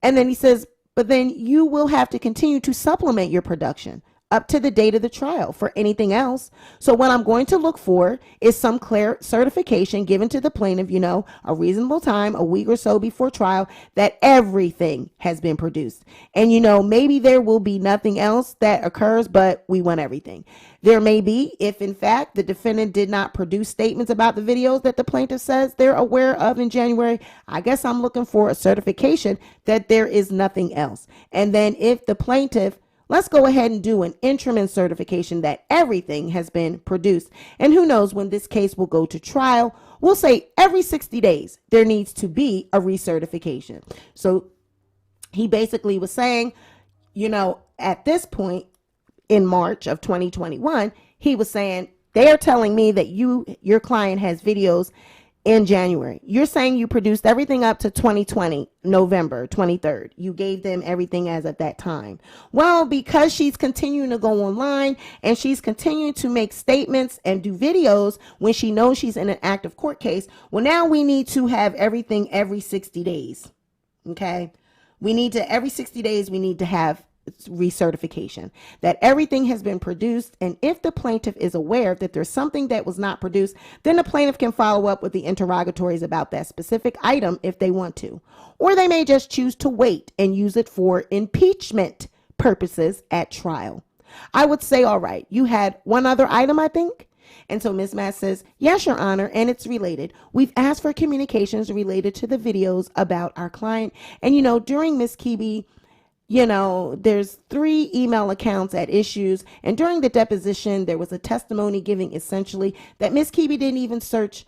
And then he says, but then you will have to continue to supplement your production up to the date of the trial for anything else. So what I'm going to look for is some clear certification given to the plaintiff, a reasonable time, a week or so before trial, that everything has been produced. And, maybe there will be nothing else that occurs, but we want everything. There may be, if in fact the defendant did not produce statements about the videos that the plaintiff says they're aware of in January, I guess I'm looking for a certification that there is nothing else. And then if the plaintiff, let's go ahead and do an interim certification that everything has been produced. And who knows when this case will go to trial. We'll say every 60 days there needs to be a recertification. So he basically was saying, at this point in March of 2021, he was saying, they're telling me that your client has videos in January. You're saying you produced everything up to 2020, November 23rd. You gave them everything as of that time. Well, because she's continuing to go online and she's continuing to make statements and do videos when she knows she's in an active court case, well, now we need to have everything every 60 days. Okay? Every 60 days, we need to have recertification that everything has been produced. And if the plaintiff is aware that there's something that was not produced, then the plaintiff can follow up with the interrogatories about that specific item if they want to, or they may just choose to wait and use it for impeachment purposes at trial. I would say, all right, you had one other item, I think. And so Ms. Matt says, yes, Your Honor, and it's related. We've asked for communications related to the videos about our client. And, during Ms. Keeby, there's 3 email accounts at issues. And during the deposition, there was a testimony giving essentially that Ms. Keeby didn't even search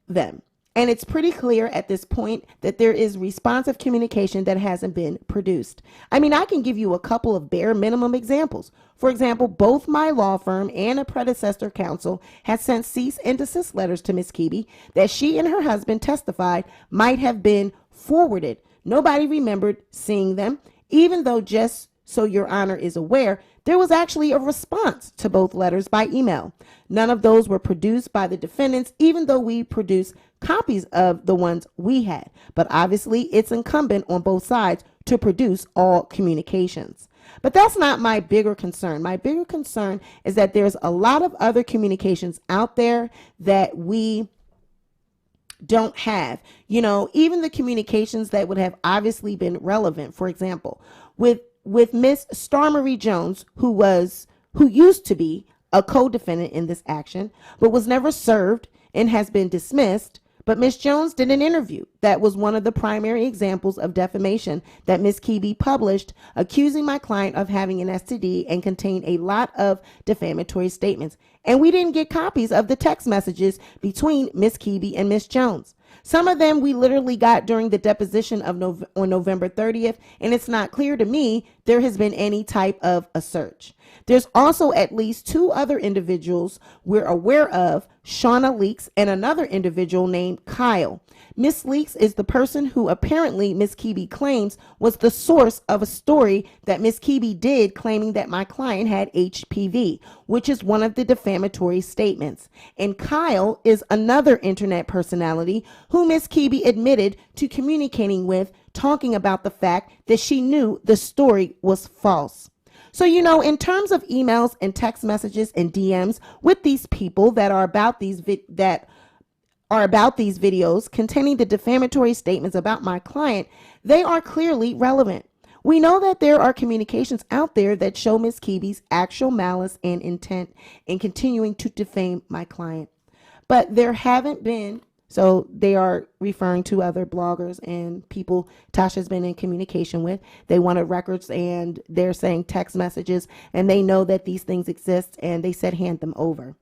them. And it's pretty clear at this point that there is responsive communication that hasn't been produced. I mean, I can give you a couple of bare minimum examples. For example, both my law firm and a predecessor counsel had sent cease and desist letters to Ms. Keeby that she and her husband testified might have been forwarded. Nobody remembered seeing them, even though, just so Your Honor is aware, there was actually a response to both letters by email. None of those were produced by the defendants, even though we produced copies of the ones we had. But obviously, it's incumbent on both sides to produce all communications. But that's not my bigger concern. My bigger concern is that there's a lot of other communications out there that we don't have. Even the communications that would have obviously been relevant. For example, with Miss Starmarie Jones, who used to be a co-defendant in this action, but was never served and has been dismissed. But Miss Jones did an interview that was one of the primary examples of defamation that Miss Keeby published, accusing my client of having an STD and contained a lot of defamatory statements. And we didn't get copies of the text messages between Miss Keeby and Miss Jones. Some of them we literally got during the deposition on November 30th, and it's not clear to me there has been any type of a search. There's also at least 2 other individuals we're aware of, Shauna Leaks and another individual named Kyle. Miss Leaks is the person who apparently Miss Keeby claims was the source of a story that Miss Keeby did claiming that my client had HPV, which is one of the defamatory statements. And Kyle is another internet personality who Miss Keeby admitted to communicating with, talking about the fact that she knew the story was false. So, in terms of emails and text messages and DMs with these people that are about these videos containing the defamatory statements about my client, they are clearly relevant. We know that there are communications out there that show Ms. Keeby's actual malice and intent in continuing to defame my client. But there haven't been, so they are referring to other bloggers and people Tasha's been in communication with. They wanted records and they're saying text messages, and they know that these things exist, and they said hand them over.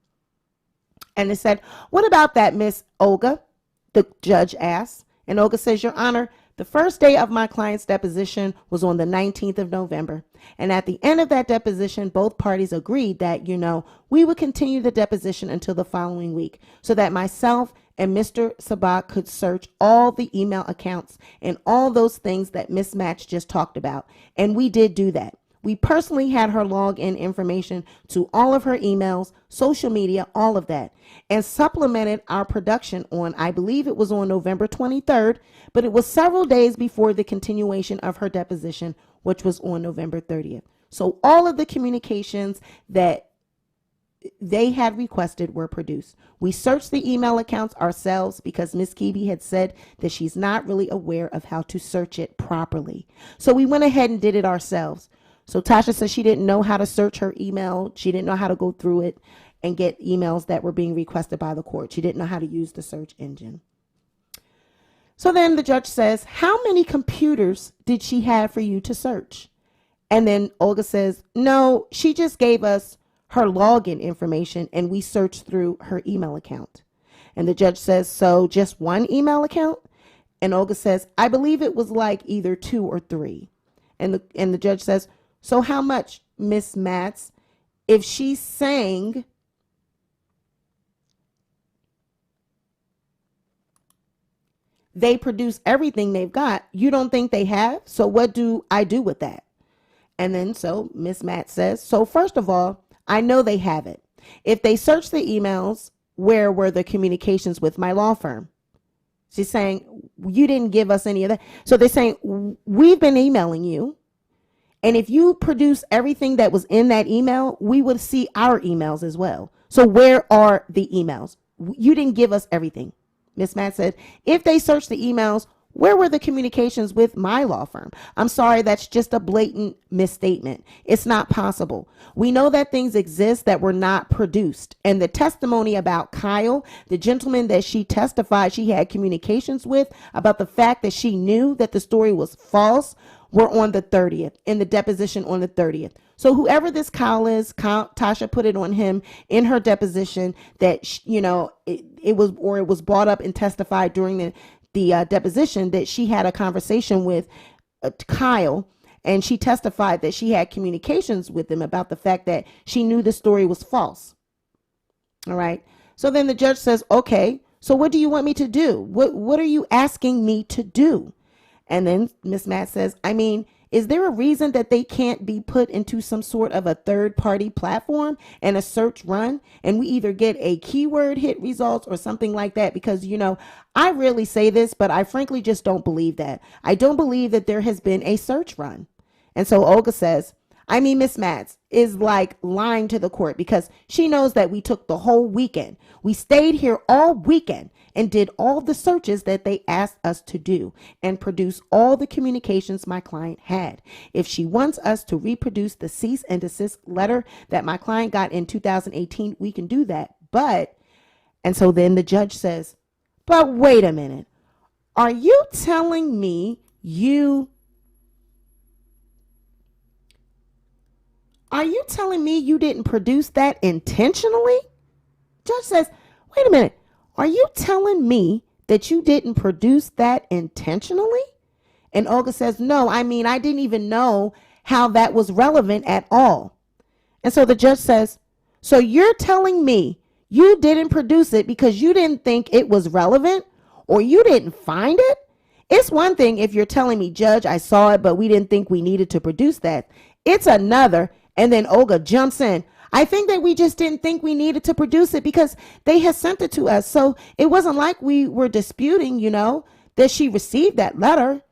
And they said, what about that, Miss Olga? The judge asked. And Olga says, Your Honor, the first day of my client's deposition was on the 19th of November. And at the end of that deposition, both parties agreed that, we would continue the deposition until the following week so that myself and Mr. Sabak could search all the email accounts and all those things that Miss Match just talked about. And we did do that. We personally had her log in information to all of her emails, social media, all of that, and supplemented our production on, I believe it was on November 23rd, but it was several days before the continuation of her deposition, which was on November 30th. So all of the communications that they had requested were produced. We searched the email accounts ourselves because Miss Keeby had said that she's not really aware of how to search it properly. So we went ahead and did it ourselves. So Tasha said she didn't know how to search her email. She didn't know how to go through it and get emails that were being requested by the court. She didn't know how to use the search engine. So then the judge says, how many computers did she have for you to search? And then Olga says, no, she just gave us her login information and we searched through her email account. And the judge says, so just one email account? And Olga says, I believe it was like either 2 or 3. And the judge says, so how much, Miss Matz, if she's saying they produce everything they've got, you don't think they have? So what do I do with that? And then so Miss Matz says, so first of all, I know they have it. If they search the emails, where were the communications with my law firm? She's saying, you didn't give us any of that. So they're saying, we've been emailing you. And if you produce everything that was in that email, we would see our emails as well. So where are the emails? You didn't give us everything. Ms. Matt said, if they search the emails, Where were the communications with my law firm? I'm sorry, that's just a blatant misstatement. It's not possible. We know that things exist that were not produced. And the testimony about Kyle, the gentleman that she testified she had communications with about the fact that she knew that the story was false, were on the 30th, in the deposition on the 30th. So whoever this Kyle is, Tasha put it on him in her deposition that, it was brought up and testified during the deposition that she had a conversation with Kyle, and she testified that she had communications with him about the fact that she knew the story was false. All right. So then the judge says, okay, so what do you want me to do? What are you asking me to do? And then Miss Matt says, is there a reason that they can't be put into some sort of a third party platform and a search run, and we either get a keyword hit results or something like that? Because, I rarely say this, but I frankly just don't believe that. I don't believe that there has been a search run. And so Olga says, Miss Matz is like lying to the court because she knows that we took the whole weekend. We stayed here all weekend and did all the searches that they asked us to do and produce all the communications my client had. If she wants us to reproduce the cease and desist letter that my client got in 2018, we can do that. And so then the judge says, but wait a minute. Are you telling me you didn't produce that intentionally? Judge says, wait a minute. Are you telling me that you didn't produce that intentionally? And Olga says, no, I didn't even know how that was relevant at all. And so the judge says, so you're telling me you didn't produce it because you didn't think it was relevant or you didn't find it? It's one thing if you're telling me, Judge, I saw it, but we didn't think we needed to produce that. It's another. And then Olga jumps in. I think that we just didn't think we needed to produce it because they had sent it to us. So it wasn't like we were disputing, that she received that letter.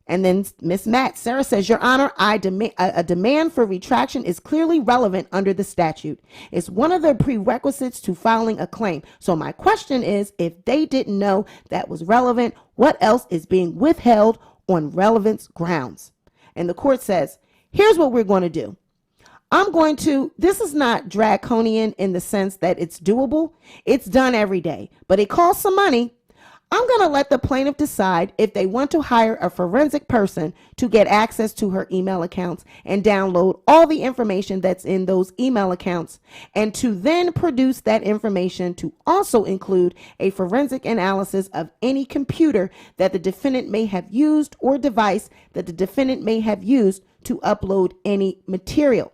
And then Miss Matt, Sarah says, Your Honor, a demand for retraction is clearly relevant under the statute. It's one of the prerequisites to filing a claim. So my question is, if they didn't know that was relevant, what else is being withheld on relevance grounds? And the court says, here's what we're going to do. This is not draconian in the sense that it's doable. It's done every day, but it costs some money. I'm going to let the plaintiff decide if they want to hire a forensic person to get access to her email accounts and download all the information that's in those email accounts, and to then produce that information to also include a forensic analysis of any computer that the defendant may have used or device that the defendant may have used to upload any material.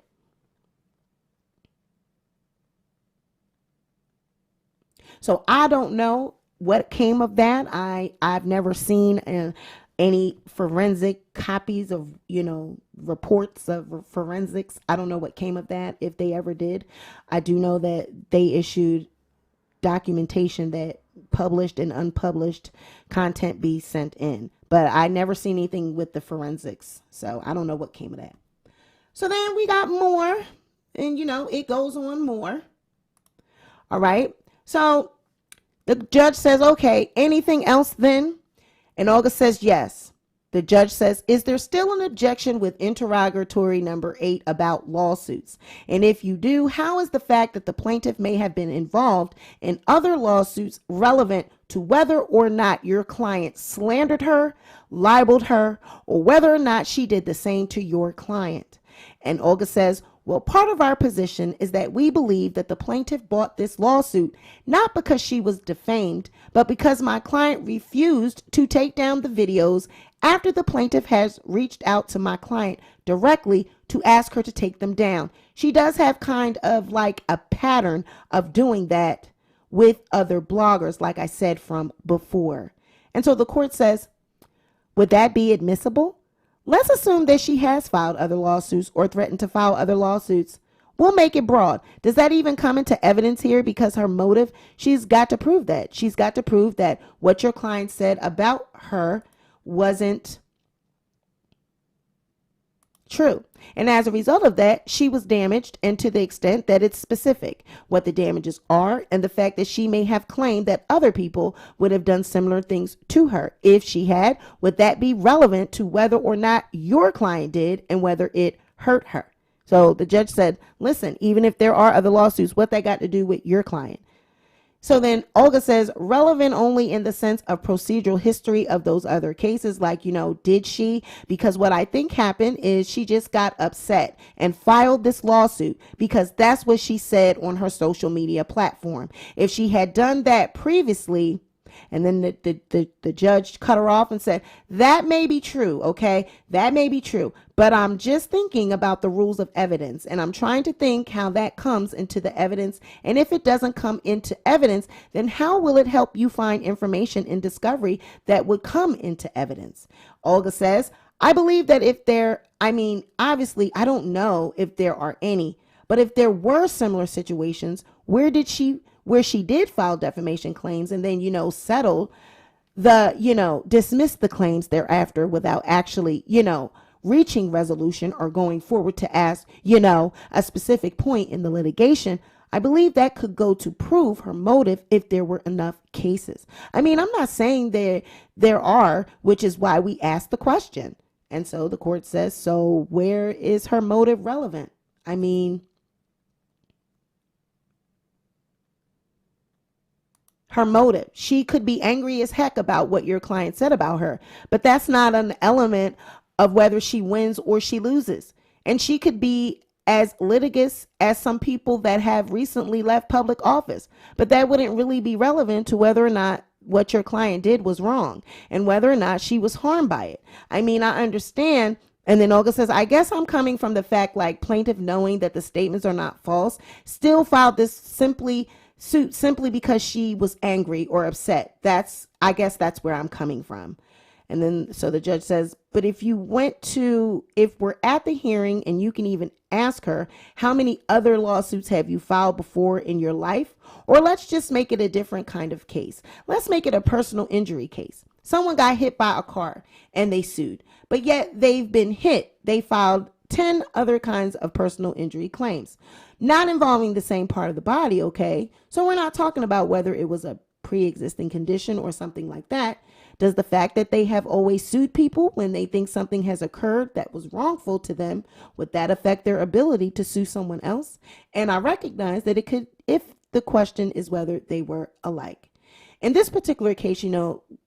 So I don't know what came of that. I've never seen any forensic copies of, reports of forensics. I don't know what came of that, if they ever did. I do know that they issued documentation that published and unpublished content be sent in, but I never seen anything with the forensics. So I don't know what came of that. So then we got more, and it goes on more. All right. So the judge says, okay, anything else then? And Olga says, yes. The judge says, is there still an objection with interrogatory number 8 about lawsuits? And if you do, how is the fact that the plaintiff may have been involved in other lawsuits relevant to whether or not your client slandered her, libeled her, or whether or not she did the same to your client? And Olga says, well, part of our position is that we believe that the plaintiff brought this lawsuit not because she was defamed, but because my client refused to take down the videos after the plaintiff has reached out to my client directly to ask her to take them down. She does have kind of like a pattern of doing that with other bloggers, like I said from before. And so the court says, would that be admissible? Let's assume that she has filed other lawsuits or threatened to file other lawsuits. We'll make it broad. Does that even come into evidence here? Because her motive, she's got to prove that. She's got to prove that what your client said about her wasn't true. And as a result of that, she was damaged, and to the extent that it's specific, what the damages are, and the fact that she may have claimed that other people would have done similar things to her. If she had, would that be relevant to whether or not your client did and whether it hurt her? So the judge said, listen, even if there are other lawsuits, what that got to do with your client? So then Olga says, relevant only in the sense of procedural history of those other cases. Like, did she? Because what I think happened is she just got upset and filed this lawsuit because that's what she said on her social media platform. If she had done that previously, and then the judge cut her off and said, that may be true, okay? That may be true. But I'm just thinking about the rules of evidence, and I'm trying to think how that comes into the evidence. And if it doesn't come into evidence, then how will it help you find information in discovery that would come into evidence? Olga says, I believe that obviously, I don't know if there are any, but if there were similar situations, where she did file defamation claims and then, settled dismiss the claims thereafter without actually, reaching resolution or going forward to ask, a specific point in the litigation, I believe that could go to prove her motive if there were enough cases. I'm not saying there are, which is why we asked the question. And so the court says, so where is her motive relevant? Her motive. She could be angry as heck about what your client said about her, but that's not an element of whether she wins or she loses. And she could be as litigious as some people that have recently left public office, but that wouldn't really be relevant to whether or not what your client did was wrong and whether or not she was harmed by it. I understand. And then Olga says, I guess I'm coming from the fact like plaintiff knowing that the statements are not false, still filed this suit simply because she was angry or upset. I guess that's where I'm coming from. And then so the judge says, but if we're at the hearing and you can even ask her, how many other lawsuits have you filed before in your life? Or let's just make it a different kind of case. Let's make it a personal injury case. Someone got hit by a car and they sued, but yet they've been hit. They filed 10 other kinds of personal injury claims, not involving the same part of the body, okay? So we're not talking about whether it was a pre-existing condition or something like that. Does the fact that they have always sued people when they think something has occurred that was wrongful to them, would that affect their ability to sue someone else? And I recognize that it could, if the question is whether they were alike. In this particular case,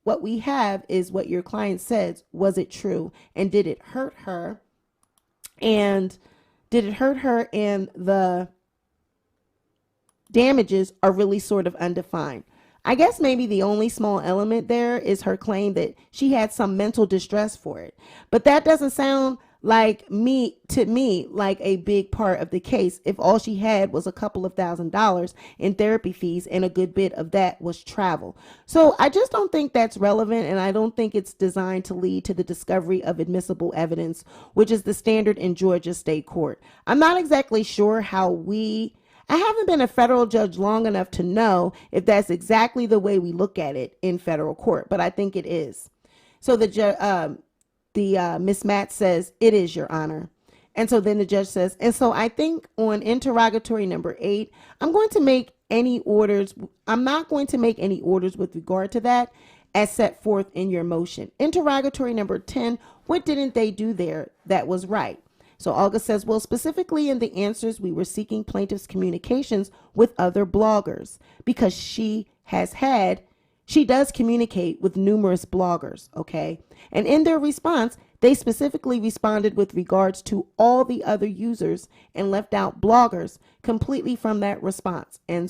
what we have is what your client says. Was it true? And did it hurt her? And the damages are really sort of undefined. I guess maybe the only small element there is her claim that she had some mental distress for it. But that doesn't sound like to me like a big part of the case if all she had was a couple of $1,000s in therapy fees and a good bit of that was travel. So I just don't think that's relevant, and I don't think it's designed to lead to the discovery of admissible evidence, which is the standard in Georgia state court. I'm not exactly sure I haven't been a federal judge long enough to know if that's exactly the way we look at it in federal court, but I think it is. So the Miss Matt says, it is, Your Honor. And so then the judge says, and so I think on interrogatory number 8, I'm not going to make any orders with regard to that as set forth in your motion. Interrogatory number 10, what didn't they do there that was right? So Olga says, well, specifically in the answers, we were seeking plaintiff's communications with other bloggers because she does communicate with numerous bloggers, okay? And in their response, they specifically responded with regards to all the other users and left out bloggers completely from that response. And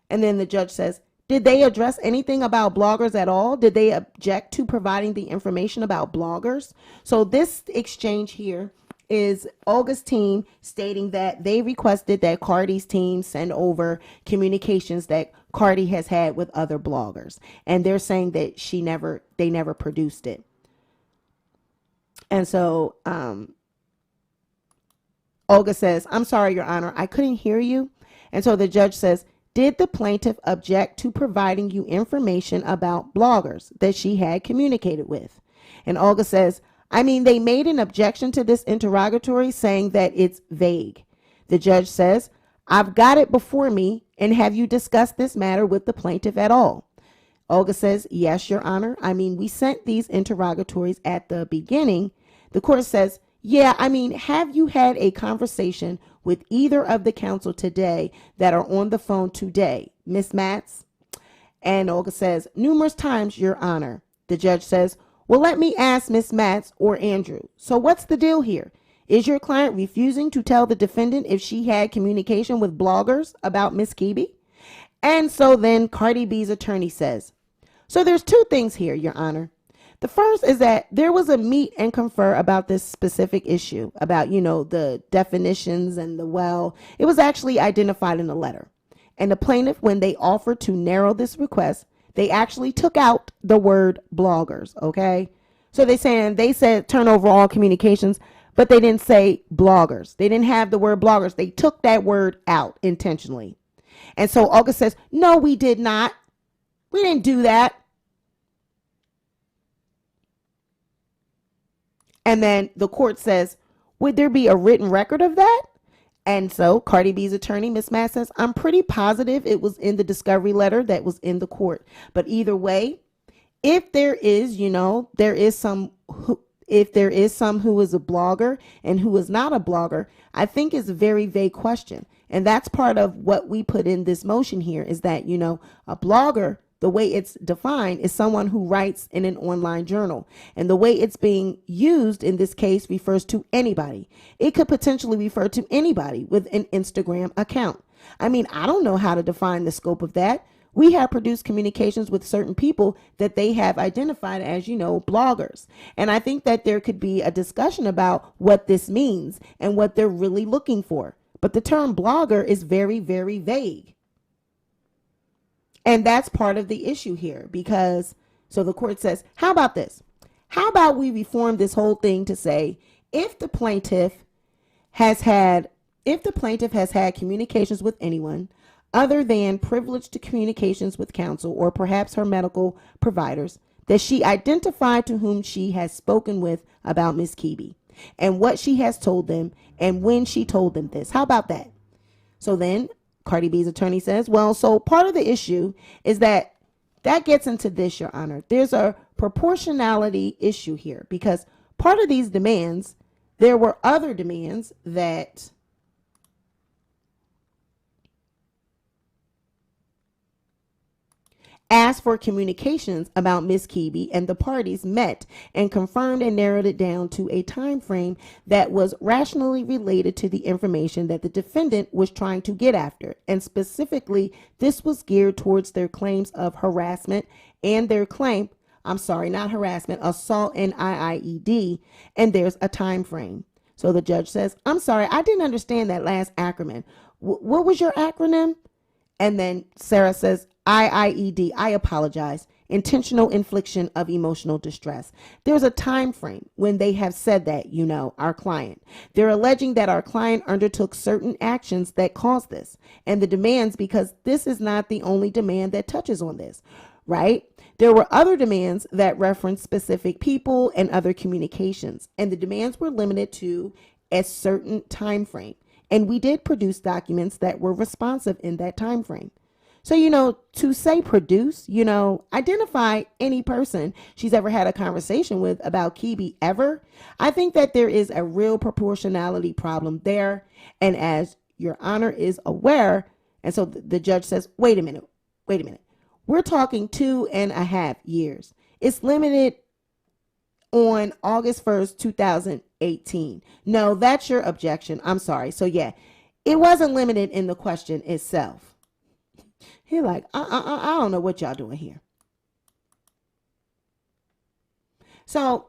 then the judge says, did they address anything about bloggers at all? Did they object to providing the information about bloggers? So this exchange here is Olga's team stating that they requested that Cardi's team send over communications that Cardi has had with other bloggers. And they're saying that they never produced it. And so Olga says, I'm sorry, Your Honor, I couldn't hear you. And so the judge says, did the plaintiff object to providing you information about bloggers that she had communicated with? And Olga says, I mean, they made an objection to this interrogatory saying that it's vague. The judge says, I've got it before me, and have you discussed this matter with the plaintiff at all? Olga says, yes, Your Honor. I mean, we sent these interrogatories at the beginning. The court says, yeah, I mean, have you had a conversation with either of the counsel today that are on the phone today, Miss Matz? And Olga says, numerous times, Your Honor. The judge says, well, let me ask Miss Matz or Andrew. So what's the deal here? Is your client refusing to tell the defendant if she had communication with bloggers about Miss Kibi? And so then CardiB's attorney says, so there's two things here, Your Honor. The first is that there was a meet and confer about this specific issue about, the definitions and it was actually identified in a letter. And the plaintiff, when they offered to narrow this request, they actually took out the word bloggers. Okay. So they said turn over all communications, but they didn't say bloggers. They didn't have the word bloggers. They took that word out intentionally. And so August says, no, we did not. We didn't do that. And then the court says, would there be a written record of that? And so CardiB's attorney, Ms. Matt, says, I'm pretty positive it was in the discovery letter that was in the court. But either way, if there is, if there is some who is a blogger and who is not a blogger, I think is a very vague question. And that's part of what we put in this motion here is that, a blogger, the way it's defined is someone who writes in an online journal. And the way it's being used in this case refers to anybody. It could potentially refer to anybody with an Instagram account. I mean, I don't know how to define the scope of that. We have produced communications with certain people that they have identified as, bloggers. And I think that there could be a discussion about what this means and what they're really looking for. But the term blogger is very, very vague. And that's part of the issue here because, so the court says, how about this? How about we reform this whole thing to say, if the plaintiff has had communications with anyone other than privileged communications with counsel or perhaps her medical providers, that she identified to whom she has spoken with about Ms. Kibi and what she has told them and when she told them this. How about that? So then CardiB's attorney says, well, so part of the issue is that gets into this, Your Honor. There's a proportionality issue here because part of these demands, there were other demands that asked for communications about Ms. Kibi, and the parties met and confirmed and narrowed it down to a time frame that was rationally related to the information that the defendant was trying to get after. And specifically, this was geared towards their claims of harassment and their claim, not harassment, assault and IIED, and there's a time frame. So the judge says, I'm sorry, I didn't understand that last acronym. What was your acronym? And then Sarah says, IIED, I apologize, intentional infliction of emotional distress. There's a time frame when they have said that, our client. They're alleging that our client undertook certain actions that caused this and the demands, because this is not the only demand that touches on this, right? There were other demands that referenced specific people and other communications, and the demands were limited to a certain time frame. And we did produce documents that were responsive in that time frame. So, to say produce, identify any person she's ever had a conversation with about Kibi ever. I think that there is a real proportionality problem there. And as Your Honor is aware, and so the judge says, wait a minute. We're talking 2.5 years. It's limited on August 1st, 2018. No, that's your objection. I'm sorry. So yeah, it wasn't limited in the question itself. He's like, I don't know what y'all doing here. So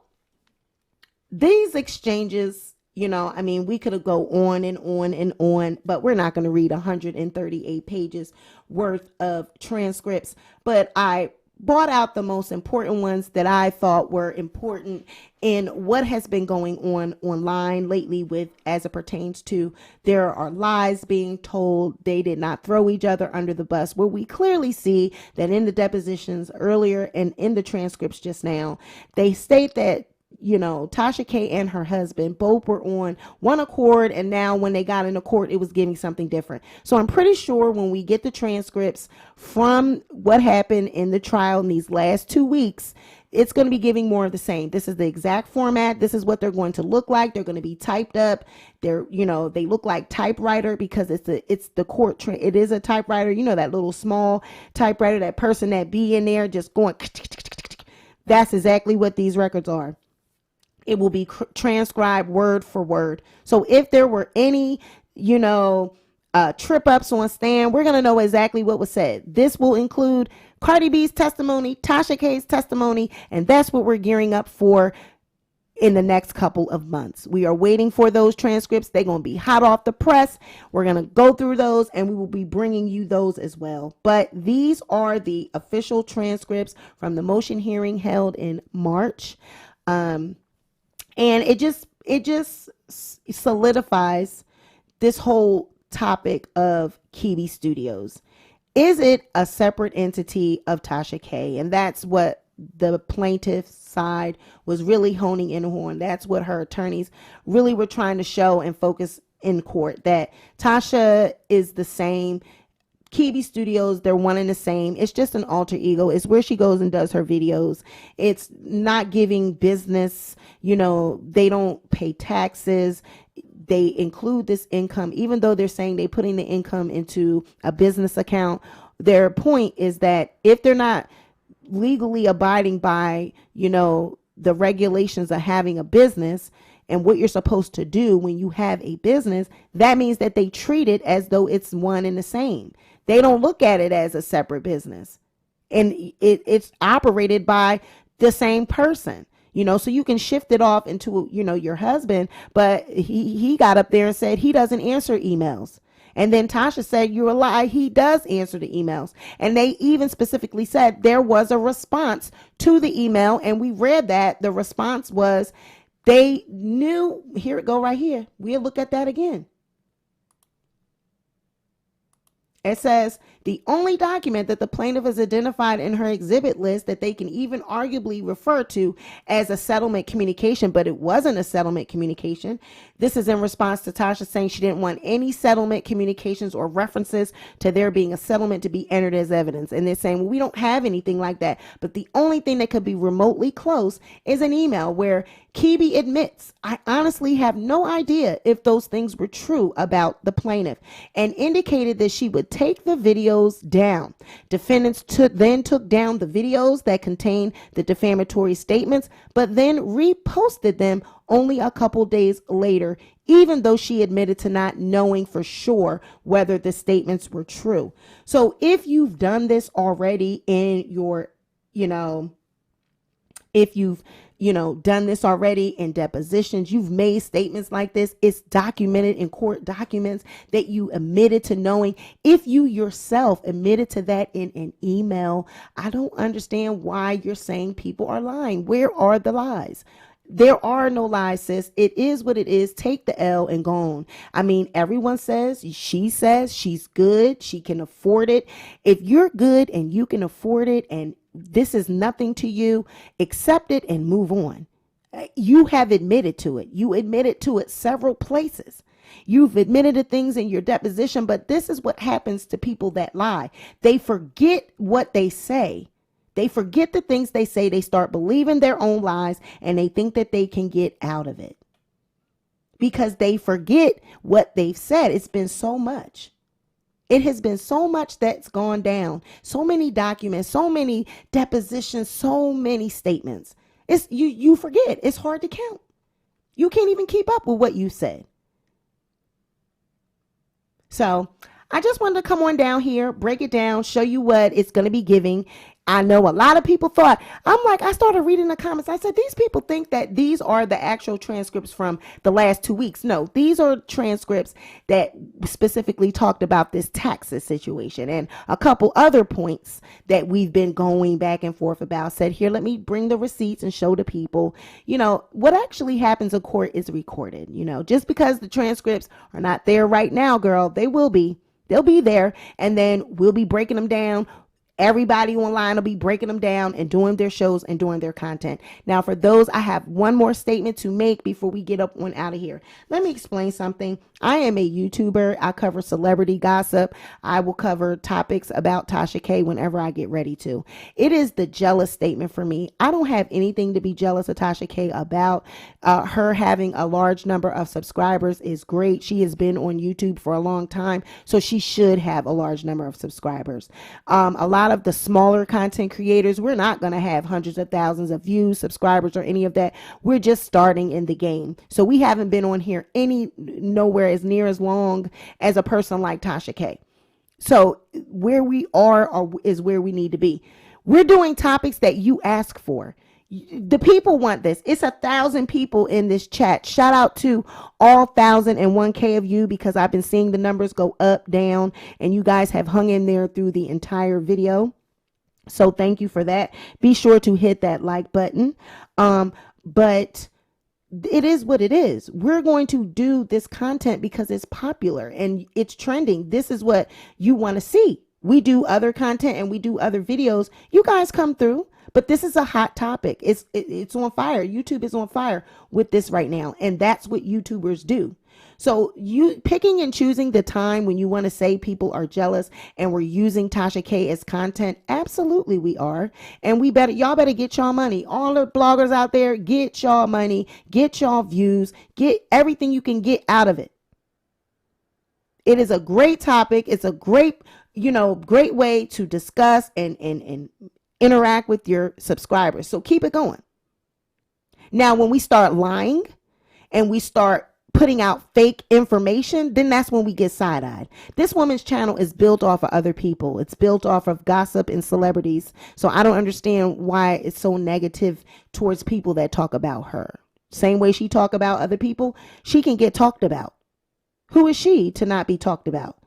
these exchanges, we could go on and on and on, but we're not going to read 138 pages worth of transcripts. But I brought out the most important ones that I thought were important in what has been going on online lately with as it pertains to there are lies being told. They did not throw each other under the bus, where we clearly see that in the depositions earlier and in the transcripts just now, they state that TashaK and her husband both were on one accord, and now when they got into court, it was giving something different. So I'm pretty sure when we get the transcripts from what happened in the trial in these last 2 weeks, it's going to be giving more of the same. This is the exact format. This is what they're going to look like. They're going to be typed up. They look like typewriter because it's the court. It is a typewriter. That little small typewriter, that person that be in there just going. That's exactly what these records are. It will be transcribed word for word. So if there were any, trip ups on stand, we're going to know exactly what was said. This will include CardiB's testimony, TashaK's testimony, and that's what we're gearing up for in the next couple of months. We are waiting for those transcripts. They're going to be hot off the press. We're going to go through those and we will be bringing you those as well. But these are the official transcripts from the motion hearing held in March. And it just solidifies this whole topic of CardiB Studios. Is it a separate entity of TashaK? And that's what the plaintiff's side was really honing in on. That's what her attorneys really were trying to show and focus in court, that Tasha is the same. CardiB Studios, they're one and the same. It's just an alter ego. It's where she goes and does her videos. It's not giving business. They don't pay taxes. They include this income, even though they're saying they're putting the income into a business account. Their point is that if they're not legally abiding by, the regulations of having a business and what you're supposed to do when you have a business, that means that they treat it as though it's one and the same. They don't look at it as a separate business, and it's operated by the same person. So you can shift it off into, your husband, but he got up there and said he doesn't answer emails. And then Tasha said, you're a lie. He does answer the emails. And they even specifically said there was a response to the email. And we read that the response was they knew. Here it go right here. We'll look at that again. It says the only document that the plaintiff has identified in her exhibit list that they can even arguably refer to as a settlement communication, but it wasn't a settlement communication. This is in response to Tasha saying she didn't want any settlement communications or references to there being a settlement to be entered as evidence. And they're saying, well, we don't have anything like that. But the only thing that could be remotely close is an email where CardiB admits, I honestly have no idea if those things were true about the plaintiff, and indicated that she would take the videos down. Defendants then took down the videos that contained the defamatory statements, but then reposted them only a couple days later, even though she admitted to not knowing for sure whether the statements were true. So if you've done this already in your, if you've done this already in depositions, you've made statements like this, it's documented in court documents that you admitted to knowing. If you yourself admitted to that in an email, I don't understand why you're saying people are lying. Where are the lies? There are no lies, sis. It is what it is. Take the L and go on. I mean, everyone says she's good. She can afford it. If you're good and you can afford it and this is nothing to you, accept it and move on. You have admitted to it. You admitted to it several places. You've admitted to things in your deposition, but this is what happens to people that lie. They forget what they say. They forget the things they say. They start believing their own lies and they think that they can get out of it because they forget what they've said. It's been so much. It has been so much that's gone down. So many documents, so many depositions, so many statements. It's you forget. It's hard to count. You can't even keep up with what you said. So I just wanted to come on down here, break it down, show you what it's going to be giving. I know a lot of people thought, I started reading the comments. I said, these people think that these are the actual transcripts from the last 2 weeks. No, these are transcripts that specifically talked about this taxes situation and a couple other points that we've been going back and forth about. Said, here, let me bring the receipts and show the people, what actually happens in court is recorded. Just because the transcripts are not there right now, girl, they will be. They'll be there. And then we'll be breaking them down Everybody online will be breaking them down and doing their shows and doing their content. Now, for those, I have one more statement to make before we get up on out of here. Let me explain something. I am a YouTuber. I cover celebrity gossip. I will cover topics about TashaK whenever I get ready to. It is the jealous statement for me. I don't have anything to be jealous of TashaK about. Her having a large number of subscribers is great. She has been on YouTube for a long time, so she should have a large number of subscribers. A lot of the smaller content creators, we're not going to have hundreds of thousands of views, subscribers, or any of that. We're just starting in the game. So we haven't been on here nowhere as near as long as a person like TashaK. So where we are is where we need to be. We're doing topics that you ask for. The people want this. It's 1,000 people in this chat. Shout out to all 1,001K of you, because I've been seeing the numbers go up, down, and you guys have hung in there through the entire video. So thank you for that. Be sure to hit that like button. But it is what it is. We're going to do this content because it's popular and it's trending. This is what you want to see. We do other content and we do other videos. You guys come through. But this is a hot topic. It's on fire. YouTube is on fire with this right now. And that's what YouTubers do. So you picking and choosing the time when you want to say people are jealous and we're using TashaK as content. Absolutely we are. And y'all better get y'all money. All the bloggers out there, get y'all money, get y'all views, get everything you can get out of it. It is a great topic. It's a great way to discuss and interact with your subscribers. So keep it going. Now, when we start lying and we start putting out fake information, then that's when we get side-eyed. This woman's channel is built off of other people. It's built off of gossip and celebrities. So I don't understand why it's so negative towards people that talk about her. Same way she talk about other people, she can get talked about. Who is she to not be talked about?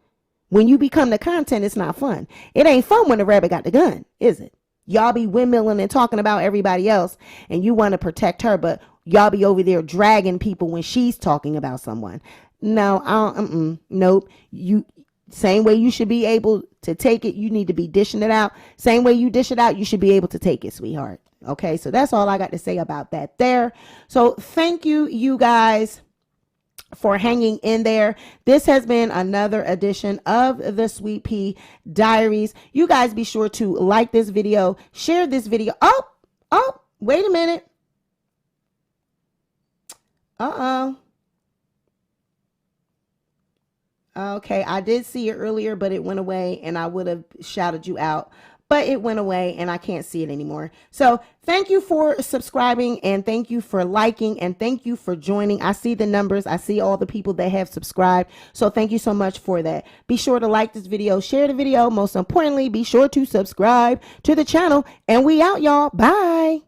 When you become the content, it's not fun. It ain't fun when the rabbit got the gun, is it? Y'all be windmilling and talking about everybody else and you want to protect her, but y'all be over there dragging people when she's talking about someone. No, nope. Same way you should be able to take it, you need to be dishing it out. Same way you dish it out, you should be able to take it, sweetheart. Okay, so that's all I got to say about that there. So thank you guys for hanging in there. This has been another edition of the Sweet Pea Diaries. You guys be sure to like this video, share this video. Oh, wait a minute. Okay, I did see it earlier, but it went away and I would have shouted you out. But it went away and I can't see it anymore. So thank you for subscribing and thank you for liking and thank you for joining. I see the numbers. I see all the people that have subscribed. So thank you so much for that. Be sure to like this video, share the video. Most importantly, be sure to subscribe to the channel and we out, y'all. Bye.